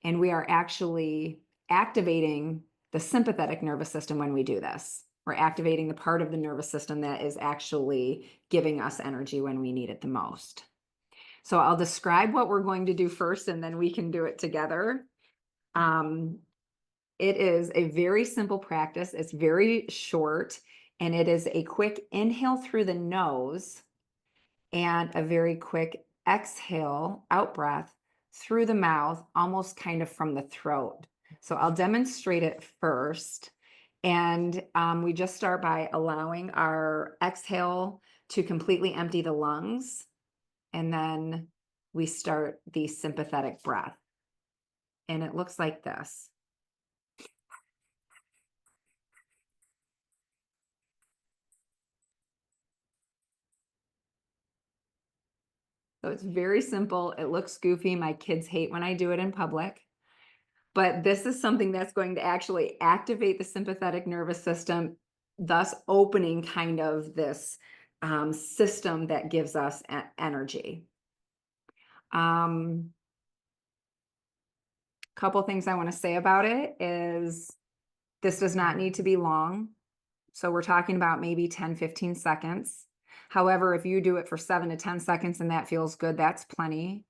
And we are actually activating the sympathetic nervous system when we do this. We're activating the part of the nervous system that is actually giving us energy when we need it the most. So I'll describe what we're going to do first, and then we can do it together. It is a very simple practice. It's very short, and it is a quick inhale through the nose and a very quick exhale, out breath through the mouth, almost kind of from the throat. So I'll demonstrate it first. And we just start by allowing our exhale to completely empty the lungs. And then we start the sympathetic breath. And it looks like this. So it's very simple. It looks goofy. My kids hate when I do it in public. But this is something that's going to actually activate the sympathetic nervous system, thus opening kind of this system that gives us energy. Couple things I want to say about it is this does not need to be long. So we're talking about maybe 10, 15 seconds. However, if you do it for 7 to 10 seconds and that feels good, that's plenty.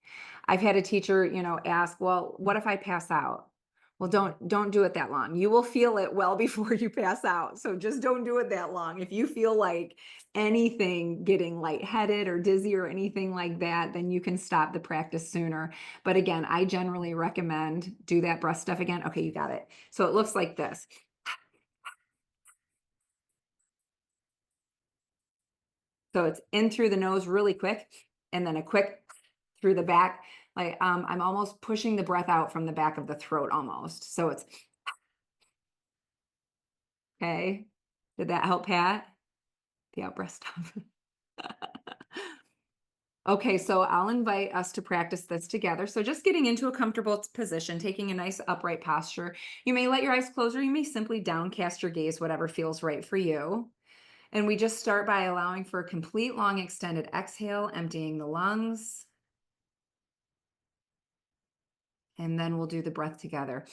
I've had a teacher, ask, well, what if I pass out? Well, don't do it that long. You will feel it well before you pass out. So just don't do it that long. If you feel like anything, getting lightheaded or dizzy or anything like that, then you can stop the practice sooner. But again, I generally recommend do that breath stuff again. Okay, you got it. So it looks like this. So it's in through the nose really quick, and then a quick through the back. Like I'm almost pushing the breath out from the back of the throat almost. So it's okay. Did that help, Pat? The out breath stuff. Okay, so I'll invite us to practice this together. So just getting into a comfortable position, taking a nice upright posture. You may let your eyes close, or you may simply downcast your gaze, whatever feels right for you. And we just start by allowing for a complete long extended exhale, emptying the lungs. And then we'll do the breath together.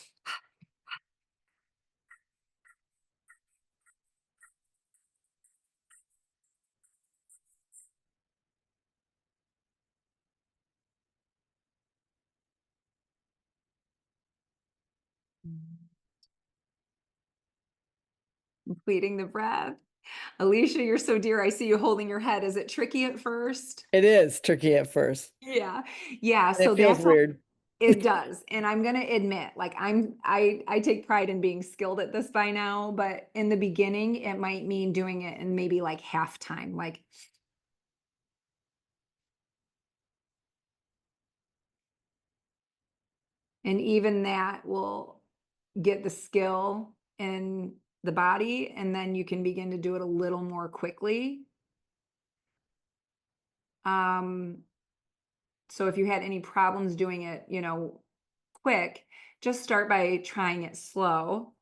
Completing the breath. Alicia, you're so dear. I see you holding your head. Is it tricky at first?
It is tricky at first.
Yeah. Yeah.
And
So
it feels
that's all
weird.
it does. And I'm gonna admit, like I take pride in being skilled at this by now, but in the beginning, it might mean doing it in maybe like half time. Like and even that will get the skill in the body, and then you can begin to do it a little more quickly. Um, so if you had any problems doing it, quick, just start by trying it slow.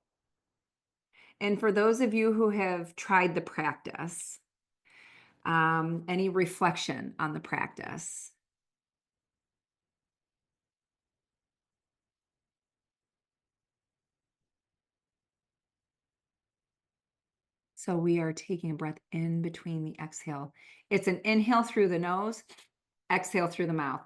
And for those of you who have tried the practice, any reflection on the practice? So we are taking a breath in between the exhale. It's an inhale through the nose, exhale through the mouth.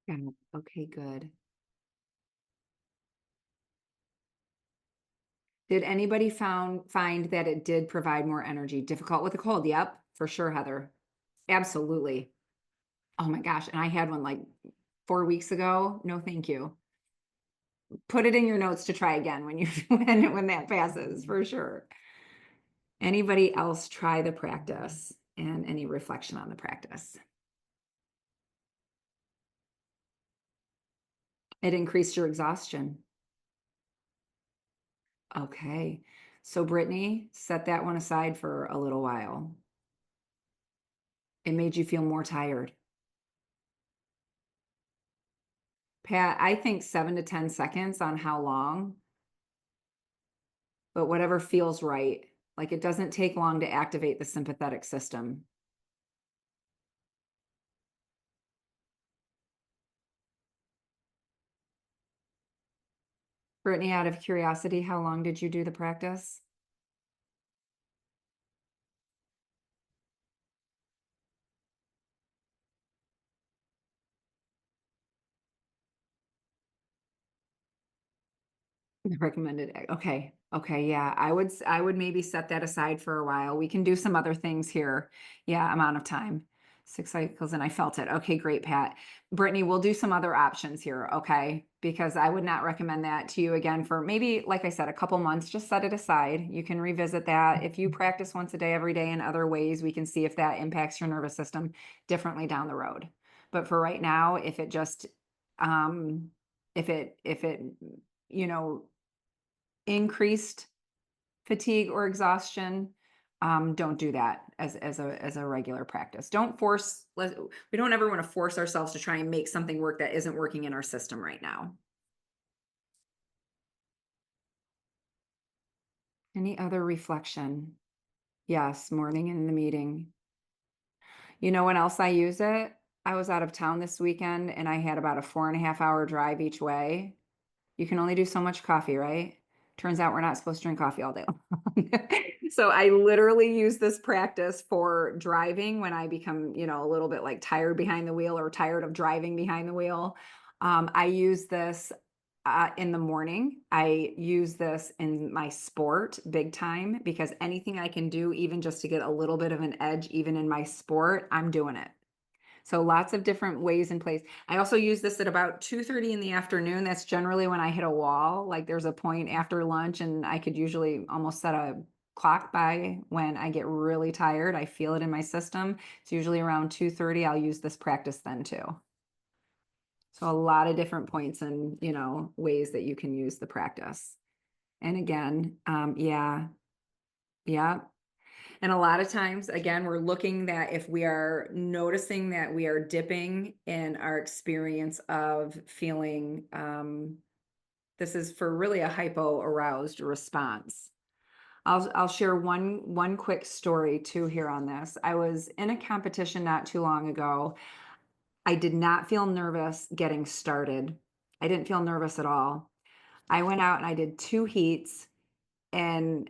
Yeah, okay, good. Did anybody find that it did provide more energy? Difficult with a cold? Yep, for sure, Heather. Absolutely. Oh my gosh, and I had one like 4 weeks ago. No, thank you. Put it in your notes to try again when you when that passes, for sure. Anybody else try the practice and any reflection on the practice? It increased your exhaustion. Okay. So Brittany, set that one aside for a little while. It made you feel more tired. Pat, I think 7 to 10 seconds on how long, but whatever feels right. Like it doesn't take long to activate the sympathetic system. Brittany, out of curiosity, how long did you do the practice? The recommended, okay, okay, yeah, I would maybe set that aside for a while. We can do some other things here. Yeah, amount of time. 6 cycles and I felt it. Okay, great, Pat. Brittany, we'll do some other options here, okay? Because I would not recommend that to you again for maybe, like I said, a couple months. Just set it aside. You can revisit that. If you practice once a day, every day in other ways, we can see if that impacts your nervous system differently down the road. But for right now, if it just, if it, you know, increased fatigue or exhaustion, don't do that as a regular practice. Don't force, we don't ever want to force ourselves to try and make something work that isn't working in our system right now. Any other reflection? Yes, morning in the meeting. You know when else I use it? I was out of town this weekend and I had about a 4.5 hour drive each way. You can only do so much coffee, right? Turns out we're not supposed to drink coffee all day long. So I literally use this practice for driving when I become, a little bit like tired behind the wheel or tired of driving behind the wheel. I use this in the morning. I use this in my sport big time because anything I can do, even just to get a little bit of an edge, even in my sport, I'm doing it. So lots of different ways and plays. I also use this at about 2:30 in the afternoon. That's generally when I hit a wall. Like there's a point after lunch and I could usually almost set a clock by when I get really tired. I feel it in my system. It's usually around 2:30. I'll use this practice then too. So a lot of different points and, ways that you can use the practice. And again, yeah, yeah. And a lot of times, again, we're looking that if we are noticing that we are dipping in our experience of feeling, this is for really a hypo-aroused response. I'll share one quick story too here on this. I was in a competition not too long ago. I did not feel nervous getting started. I didn't feel nervous at all. I went out and I did 2 heats and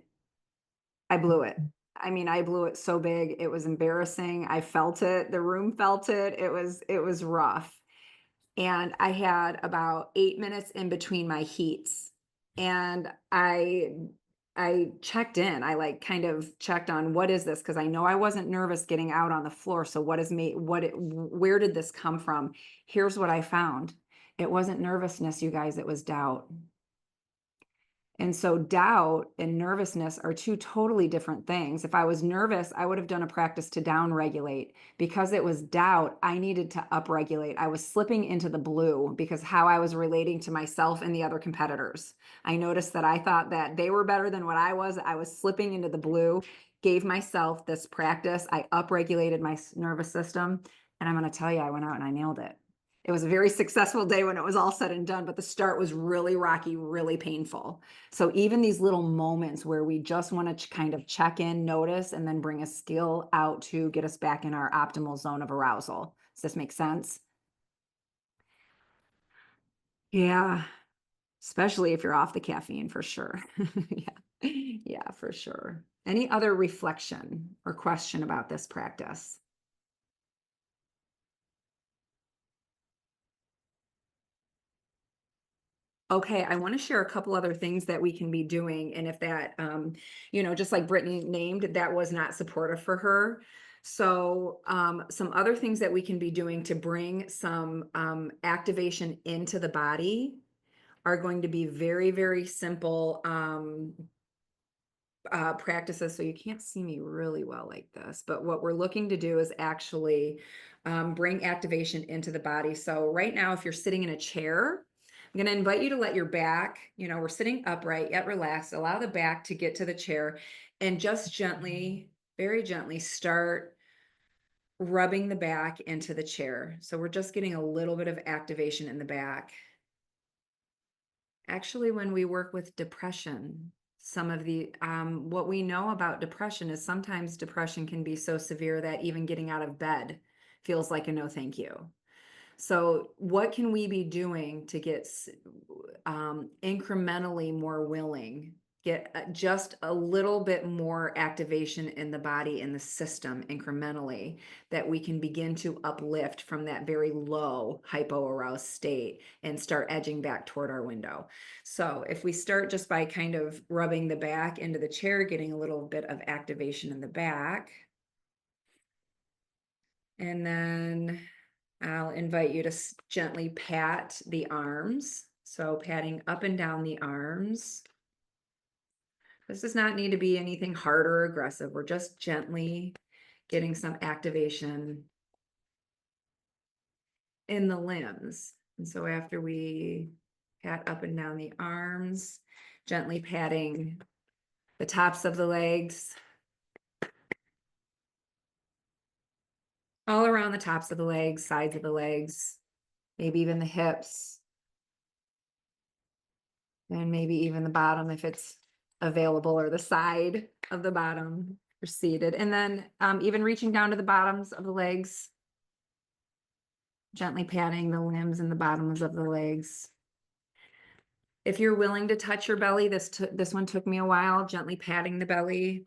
I blew it. I mean, I blew it so big, it was embarrassing. I felt it. The room felt it. It was rough. And I had about 8 minutes in between my heats. And I checked in. I like kind of checked on what is this? Because I know I wasn't nervous getting out on the floor. So what is me, where did this come from? Here's what I found. It wasn't nervousness, you guys, it was doubt. And so doubt and nervousness are two totally different things. If I was nervous, I would have done a practice to down regulate. Because it was doubt, I needed to up regulate. I was slipping into the blue because how I was relating to myself and the other competitors. I noticed that I thought that they were better than what I was. I was slipping into the blue, gave myself this practice. I up regulated my nervous system. And I'm going to tell you, I went out and I nailed it. It was a very successful day when it was all said and done, but the start was really rocky, really painful. So even these little moments where we just want to kind of check in, notice, and then bring a skill out to get us back in our optimal zone of arousal. Does this make sense? Yeah, especially if you're off the caffeine for sure. Yeah, yeah, for sure. Any other reflection or question about this practice? Okay, I want to share a couple other things that we can be doing. And if that, just like Brittany named, that was not supportive for her. So some other things that we can be doing to bring some activation into the body are going to be very, very simple practices. So you can't see me really well like this, but what we're looking to do is actually bring activation into the body. So right now, if you're sitting in a chair, I'm going to invite you to let your back, we're sitting upright yet relaxed, allow the back to get to the chair and just gently, very gently start rubbing the back into the chair. So we're just getting a little bit of activation in the back. Actually, when we work with depression, some of the what we know about depression is sometimes depression can be so severe that even getting out of bed feels like a no thank you. So what can we be doing to get incrementally more willing, get just a little bit more activation in the body, in the system incrementally, that we can begin to uplift from that very low hypoaroused state and start edging back toward our window. So if we start just by kind of rubbing the back into the chair, getting a little bit of activation in the back, and then I'll invite you to gently pat the arms. So patting up and down the arms. This does not need to be anything hard or aggressive. We're just gently getting some activation in the limbs. And so after we pat up and down the arms, gently patting the tops of the legs, all around the tops of the legs, sides of the legs, maybe even the hips, and maybe even the bottom if it's available, or the side of the bottom or seated. And then even reaching down to the bottoms of the legs, gently patting the limbs and the bottoms of the legs. If you're willing to touch your belly, this one took me a while, gently patting the belly.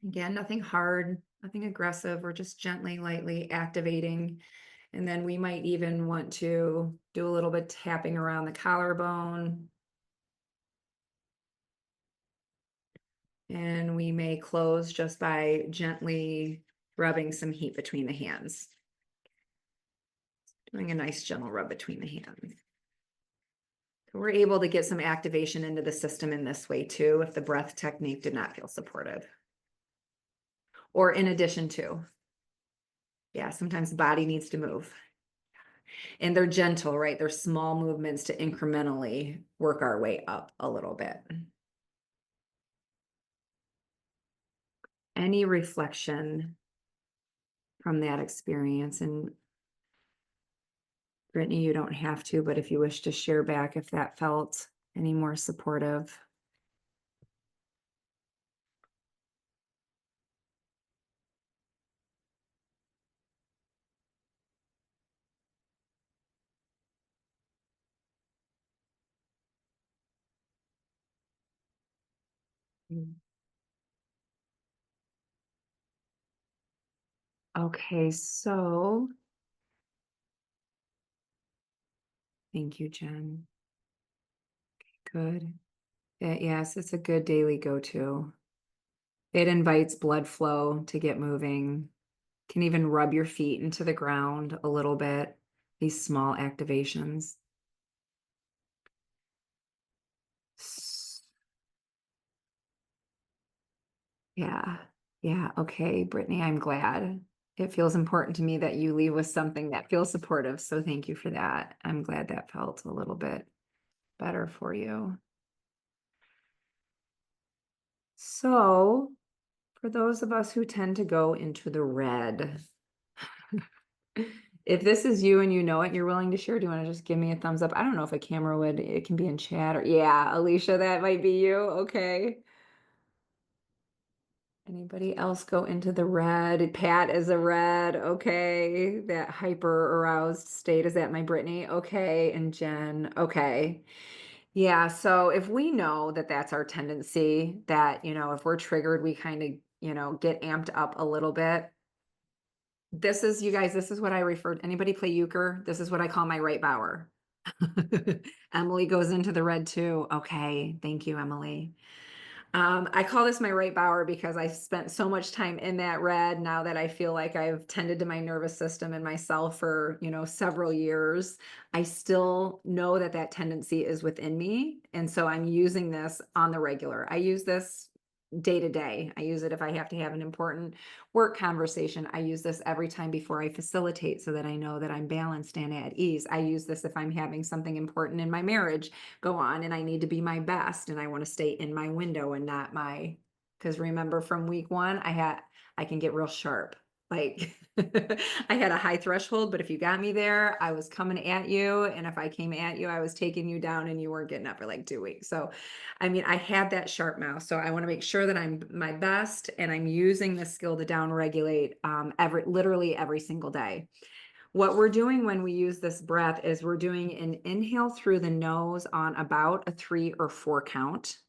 Again, nothing hard, nothing aggressive. We're just gently, lightly activating. And then we might even want to do a little bit tapping around the collarbone. And we may close just by gently rubbing some heat between the hands. Doing a nice gentle rub between the hands. So we're able to get some activation into the system in this way too, if the breath technique did not feel supportive. Or in addition to. Yeah, sometimes the body needs to move. And they're gentle, right? They're small movements to incrementally work our way up a little bit. Any reflection from that experience? And Brittany, you don't have to, but if you wish to share back, if that felt any more supportive. Okay, so thank you, Jen. Good. Yes, it's a good daily go-to. It invites blood flow to get moving. Can even rub your feet into the ground a little bit. These small activations. S- Yeah. Yeah. Okay, Brittany, I'm glad. It feels important to me that you leave with something that feels supportive. So thank you for that. I'm glad that felt a little bit better for you. So, for those of us who tend to go into the red, if this is you and you know it, and you're willing to share, do you want to just give me a thumbs up? I don't know if a camera would, it can be in chat or, yeah, Alicia, that might be you. Okay. Anybody else go into the red? Pat is a red. Okay. That hyper aroused state. Is that my Brittany? Okay. And Jen. Okay. Yeah. So if we know that that's our tendency, that, if we're triggered, we kind of, get amped up a little bit. This is, you guys, this is what I referred. Anybody play euchre? This is what I call my right bower. Emily goes into the red too. Okay. Thank you, Emily. I call this my right bower because I spent so much time in that red now that I feel like I've tended to my nervous system and myself for, several years. I still know that that tendency is within me. And so I'm using this on the regular. I use this day to day. I use it if I have to have an important work conversation. I use this every time before I facilitate so that I know that I'm balanced and at ease. I use this if I'm having something important in my marriage go on and I need to be my best and I want to stay in my window and not because remember from week 1, I can get real sharp. Like I had a high threshold, but if you got me there, I was coming at you. And if I came at you, I was taking you down and you weren't getting up for like 2 weeks. So, I mean, I had that sharp mouth. So I want to make sure that I'm my best and I'm using this skill to down regulate literally every single day. What we're doing when we use this breath is we're doing an inhale through the nose on about a 3 or 4 count,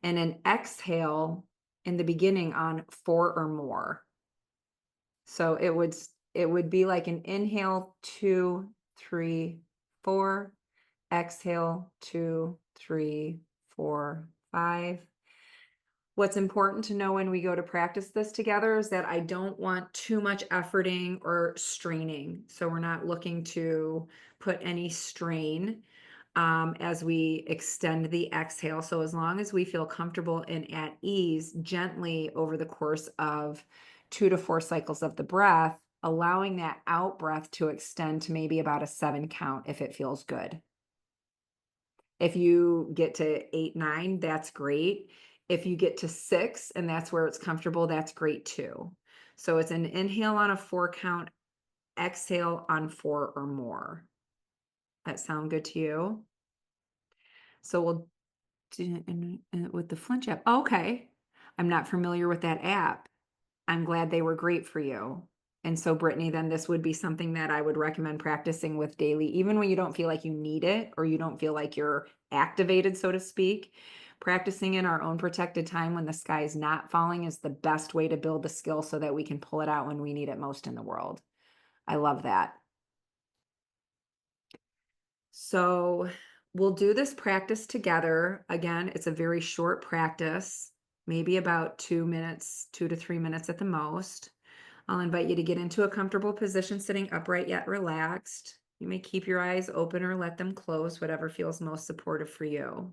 and an exhale in the beginning on 4 or more. So it would be like an inhale 2, 3, 4, exhale 2, 3, 4, 5. What's important to know when we go to practice this together is that I don't want too much efforting or straining. So we're not looking to put any strain as we extend the exhale. So as long as we feel comfortable and at ease, gently over the course of 2 to 4 cycles of the breath, allowing that out breath to extend to maybe about a 7 count if it feels good. If you get to 8, 9, that's great. If you get to 6 and that's where it's comfortable, that's great too. So it's an inhale on a 4 count, exhale on 4 or more. That sound good to you? So we'll do with the Flinch app. Okay. I'm not familiar with that app. I'm glad they were great for you. And so, Brittany, then this would be something that I would recommend practicing with daily, even when you don't feel like you need it or you don't feel like you're activated, so to speak. Practicing in our own protected time when the sky is not falling is the best way to build the skill so that we can pull it out when we need it most in the world. I love that. So we'll do this practice together. Again, it's a very short practice, maybe about 2 minutes, 2 to 3 minutes at the most. I'll invite you to get into a comfortable position, sitting upright yet relaxed. You may keep your eyes open or let them close, whatever feels most supportive for you.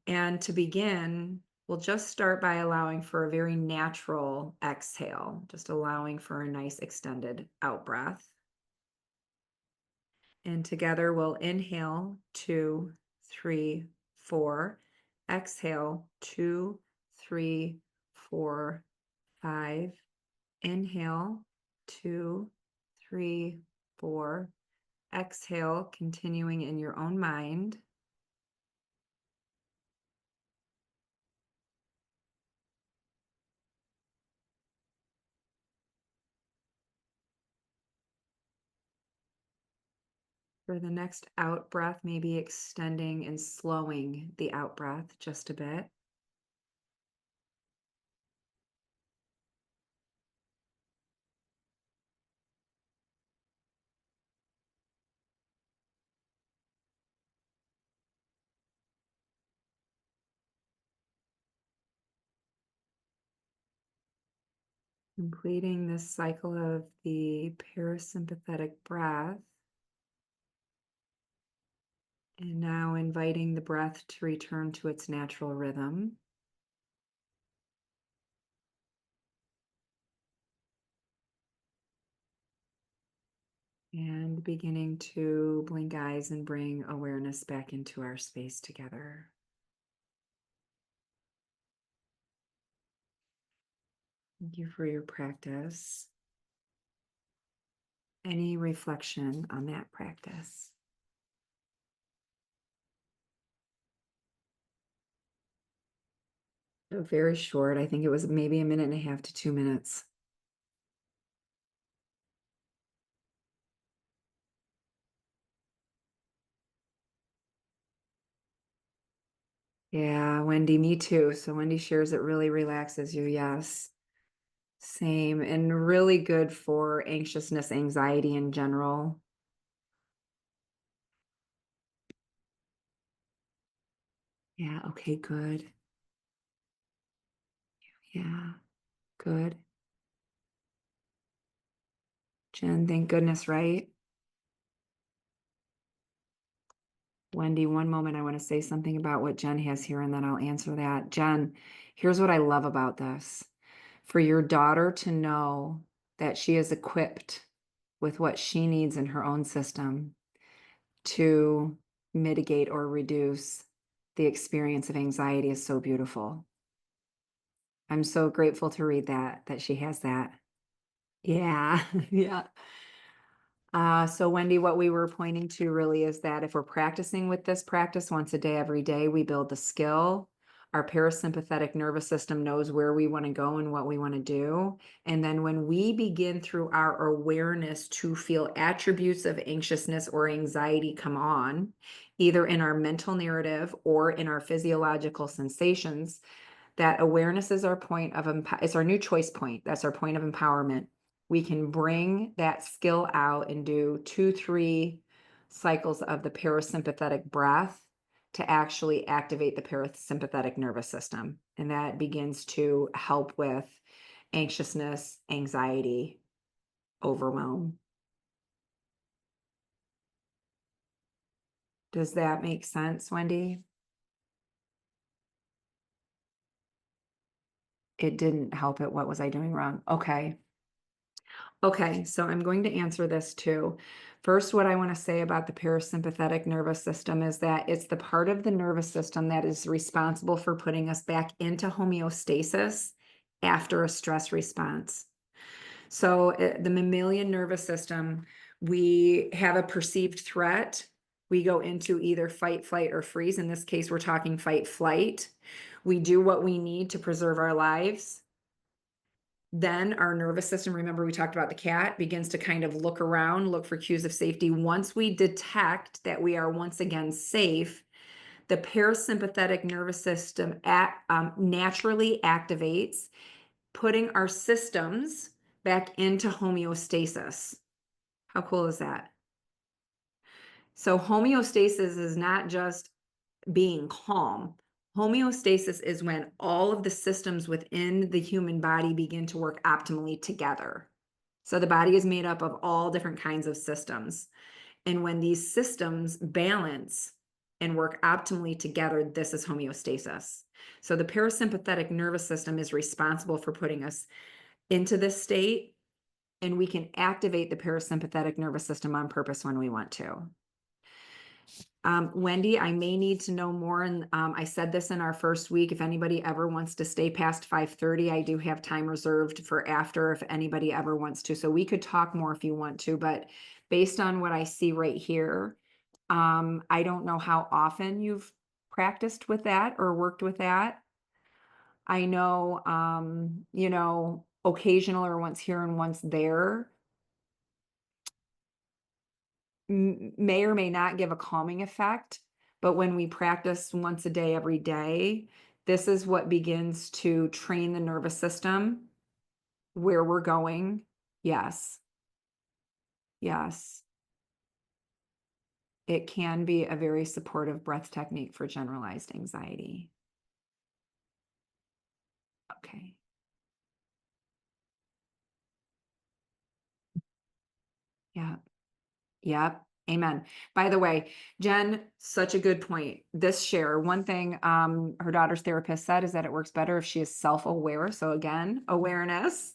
And to begin, we'll just start by allowing for a very natural exhale, just allowing for a nice extended out breath. And together we'll inhale 2, 3, 4. Exhale 2, 3, 4, 5. Inhale 2, 3, 4. Exhale, continuing in your own mind. For the next out breath, maybe extending and slowing the out breath just a bit. Completing this cycle of the parasympathetic breath. And now inviting the breath to return to its natural rhythm. And beginning to blink eyes and bring awareness back into our space together. Thank you for your practice. Any reflection on that practice? Very short. I think it was maybe 1.5 to 2 minutes. Yeah, Wendy, me too. So Wendy shares it really relaxes you. Yes. Same. And really good for anxiousness, anxiety in general. Yeah. Okay, good. Yeah, good. Jen, thank goodness, right? Wendy, one moment, I want to say something about what Jen has here, and then I'll answer that. Jen, here's what I love about this. For your daughter to know that she is equipped with what she needs in her own system to mitigate or reduce the experience of anxiety is so beautiful. I'm so grateful to read that she has that. Yeah, yeah. So Wendy, what we were pointing to really is that if we're practicing with this practice once a day, every day, we build the skill. Our parasympathetic nervous system knows where we want to go and what we want to do. And then when we begin through our awareness to feel attributes of anxiousness or anxiety come on, either in our mental narrative or in our physiological sensations, that awareness is our point of it's our new choice point. That's our point of empowerment. We can bring that skill out and do 2-3 cycles of the parasympathetic breath to actually activate the parasympathetic nervous system. And that begins to help with anxiousness, anxiety, overwhelm. Does that make sense, Wendy? It didn't help it. What was I doing wrong? Okay. Okay, so I'm going to answer this too. First, what I want to say about the parasympathetic nervous system is that it's the part of the nervous system that is responsible for putting us back into homeostasis after a stress response. So the mammalian nervous system, we have a perceived threat. We go into either fight, flight, or freeze. In this case, we're talking fight, flight. We do what we need to preserve our lives. Then our nervous system, remember we talked about the cat, begins to kind of look around, look for cues of safety. Once we detect that we are once again safe, the parasympathetic nervous system naturally activates, putting our systems back into homeostasis. How cool is that? So homeostasis is not just being calm. Homeostasis is when all of the systems within the human body begin to work optimally together. So the body is made up of all different kinds of systems. And when these systems balance and work optimally together, this is homeostasis. So the parasympathetic nervous system is responsible for putting us into this state, and we can activate the parasympathetic nervous system on purpose when we want to. Wendy, I may need to know more, and I said this in our first week. If anybody ever wants to stay past 5:30, I do have time reserved for after if anybody ever wants to. So we could talk more if you want to, but based on what I see right here, I don't know how often you've practiced with that or worked with that. I know, occasional or once here and once there may or may not give a calming effect, but when we practice once a day, every day, this is what begins to train the nervous system where we're going. Yes, yes. It can be a very supportive breath technique for generalized anxiety. Okay. Yeah. Yep. Amen. By the way, Jen, such a good point. This share, one thing her daughter's therapist said is that it works better if she is self-aware. So again, awareness,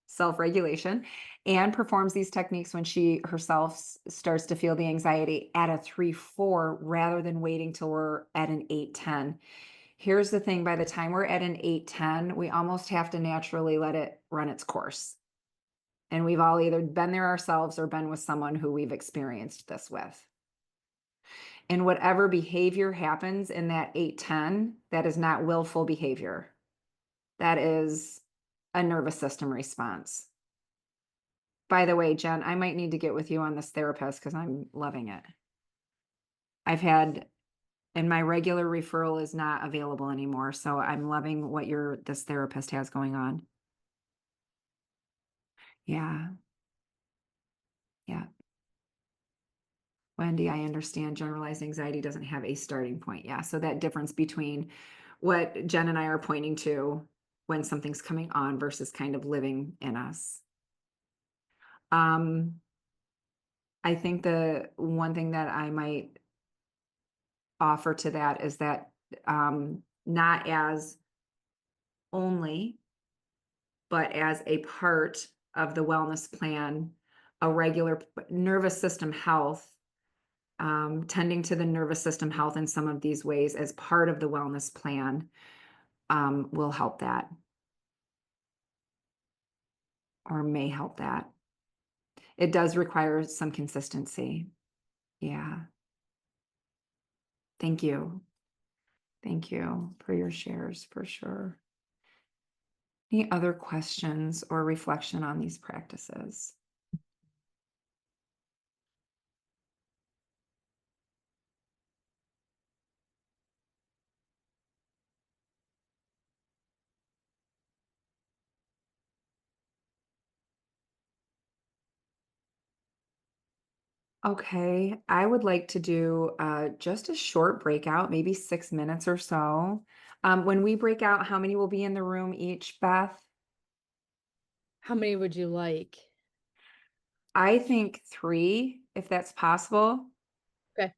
self-regulation, and performs these techniques when she herself starts to feel the anxiety at a 3-4 rather than waiting till we're at an 8-10. Here's the thing, by the time we're at an 8-10, we almost have to naturally let it run its course. And we've all either been there ourselves or been with someone who we've experienced this with. And whatever behavior happens in that 8-10, that is not willful behavior. That is a nervous system response. By the way, Jen, I might need to get with you on this therapist because I'm loving it. I've had, and my regular referral is not available anymore. So I'm loving what this therapist has going on. Yeah. Yeah. Wendy, I understand generalized anxiety doesn't have a starting point. Yeah. So that difference between what Jen and I are pointing to when something's coming on versus kind of living in us. I think the one thing that I might offer to that is that not as only, but as a part of the wellness plan, a regular nervous system health, tending to the nervous system health in some of these ways as part of the wellness plan will help that or may help that. It does require some consistency. Yeah. Thank you. Thank you for your shares for sure. Any other questions or reflection on these practices? Okay, I would like to do just a short breakout, maybe 6 minutes or so. When we break out, how many will be in the room each, Beth?
How many would you like?
I think 3, if that's possible.
Okay.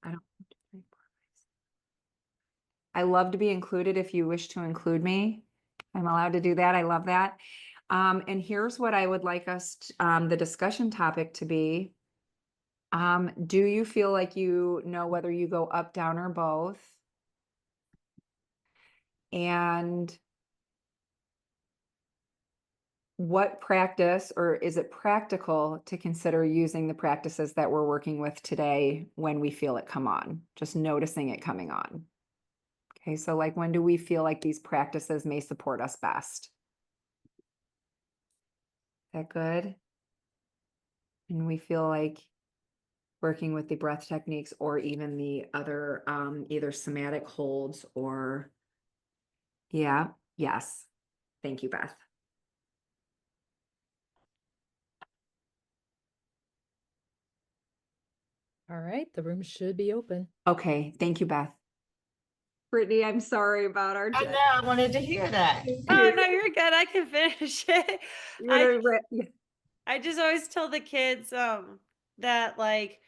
I love to be included if you wish to include me. I'm allowed to do that. I love that. And here's what I would like us, the discussion topic to be. Do you feel like you know whether you go up, down, or both? And what practice, or is it practical to consider using the practices that we're working with today when we feel it come on? Just noticing it coming on. Okay, so like when do we feel like these practices may support us best? Is that good? And we feel like working with the breath techniques or even the other either somatic holds or yeah, yes. Thank you, Beth.
All right, the room should be open.
Okay, thank you, Beth. Brittany, I'm sorry about our
I know, I wanted to hear that.
Oh, no, you're good. I can finish it. I just always tell the kids that like,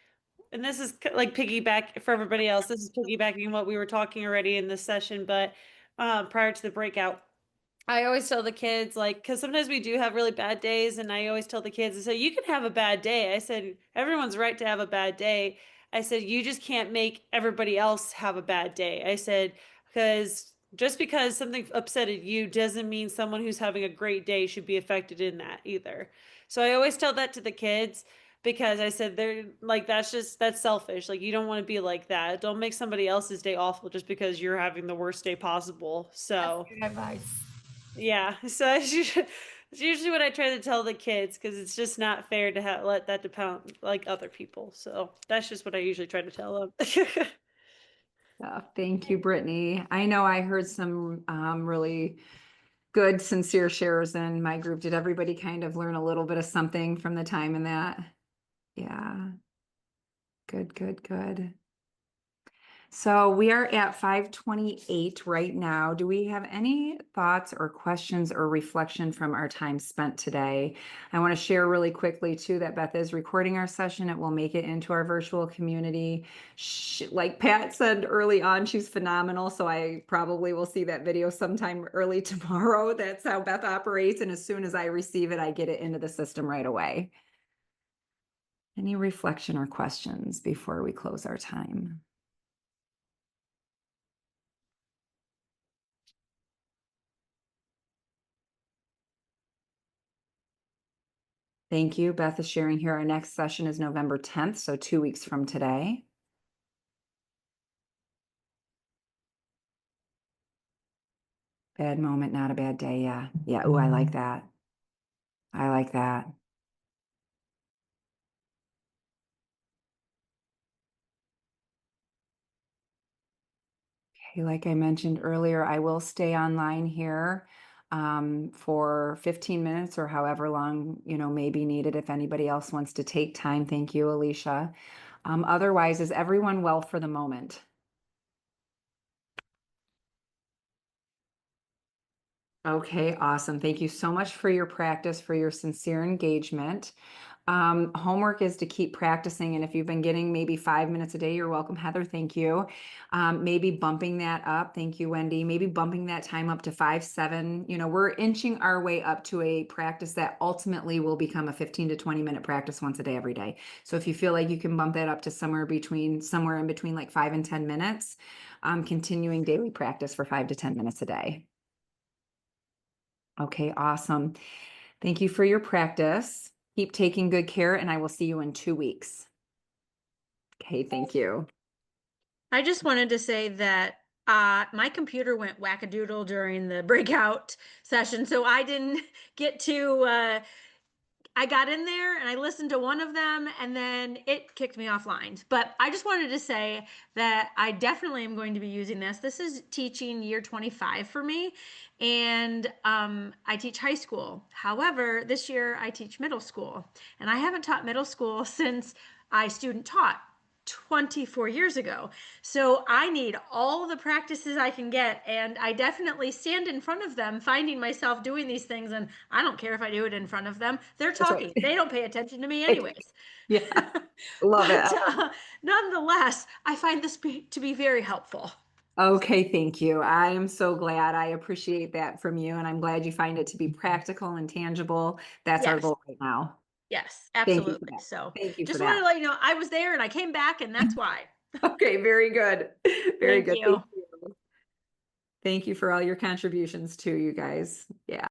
and this is like piggyback for everybody else. This is piggybacking what we were talking already in this session, but prior to the breakout, I always tell the kids, like, because sometimes we do have really bad days, and I always tell the kids, I said, you can have a bad day. I said, everyone's right to have a bad day. I said, you just can't make everybody else have a bad day. I said, because just because something upsetted you doesn't mean someone who's having a great day should be affected in that either. So I always tell that to the kids because I said they're like that's selfish. Like you don't want to be like that. Don't make somebody else's day awful just because you're having the worst day possible. So
That's good advice.
yeah, so it's usually what I try to tell the kids because it's just not fair to let that depend like other people. So that's just what I usually try to tell them.
Thank you, Brittany. I know I heard some really good, sincere shares in my group. Did everybody kind of learn a little bit of something from the time in that? Yeah. Good, good, good. So we are at 5:28 right now. Do we have any thoughts or questions or reflection from our time spent today? I want to share really quickly too that Beth is recording our session. It will make it into our virtual community. Like Pat said early on, she's phenomenal. So I probably will see that video sometime early tomorrow. That's how Beth operates. And as soon as I receive it, I get it into the system right away. Any reflection or questions before we close our time? Thank you. Beth is sharing here. Our next session is November 10th, so 2 weeks from today. Bad moment, not a bad day. Yeah. Yeah. Oh, I like that. I like that. Okay, like I mentioned earlier, I will stay online here for 15 minutes or however long, may be needed if anybody else wants to take time. Thank you, Alicia. Otherwise, is everyone well for the moment? Okay, awesome. Thank you so much for your practice, for your sincere engagement. Homework is to keep practicing. And if you've been getting maybe 5 minutes a day, you're welcome, Heather. Thank you. Maybe bumping that up. Thank you, Wendy. Maybe bumping that time up to 5, 7. We're inching our way up to a practice that ultimately will become a 15 to 20 minute practice once a day, every day. So if you feel like you can bump that up to somewhere in between like 5 and 10 minutes, continuing daily practice for 5 to 10 minutes a day. Okay, awesome. Thank you for your practice. Keep taking good care, and I will see you in 2 weeks. Okay, thank you.
I just wanted to say that my computer went wackadoodle during the breakout session, so I didn't get to. I got in there and I listened to one of them and then it kicked me offline. But I just wanted to say that I definitely am going to be using this. This is teaching year 25 for me, and I teach high school. However, this year I teach middle school, and I haven't taught middle school since I student taught 24 years ago. So I need all the practices I can get, and I definitely stand in front of them finding myself doing these things, and I don't care if I do it in front of them. They're talking.
right.
They don't pay attention to me anyways.
Yeah, love it.
But nonetheless, I find this to be very helpful.
Okay, thank you. I am so glad. I appreciate that from you, and I'm glad you find it to be practical and tangible. That's our
Yes.
goal right now.
Yes,
Thank you for
absolutely.
that.
So
Thank you for
just wanted
that.
to let you know I was there and I came back, and that's why.
Okay, very good. Very
Thank
good.
you.
Thank you. Thank you for all your contributions too, you guys. Yeah.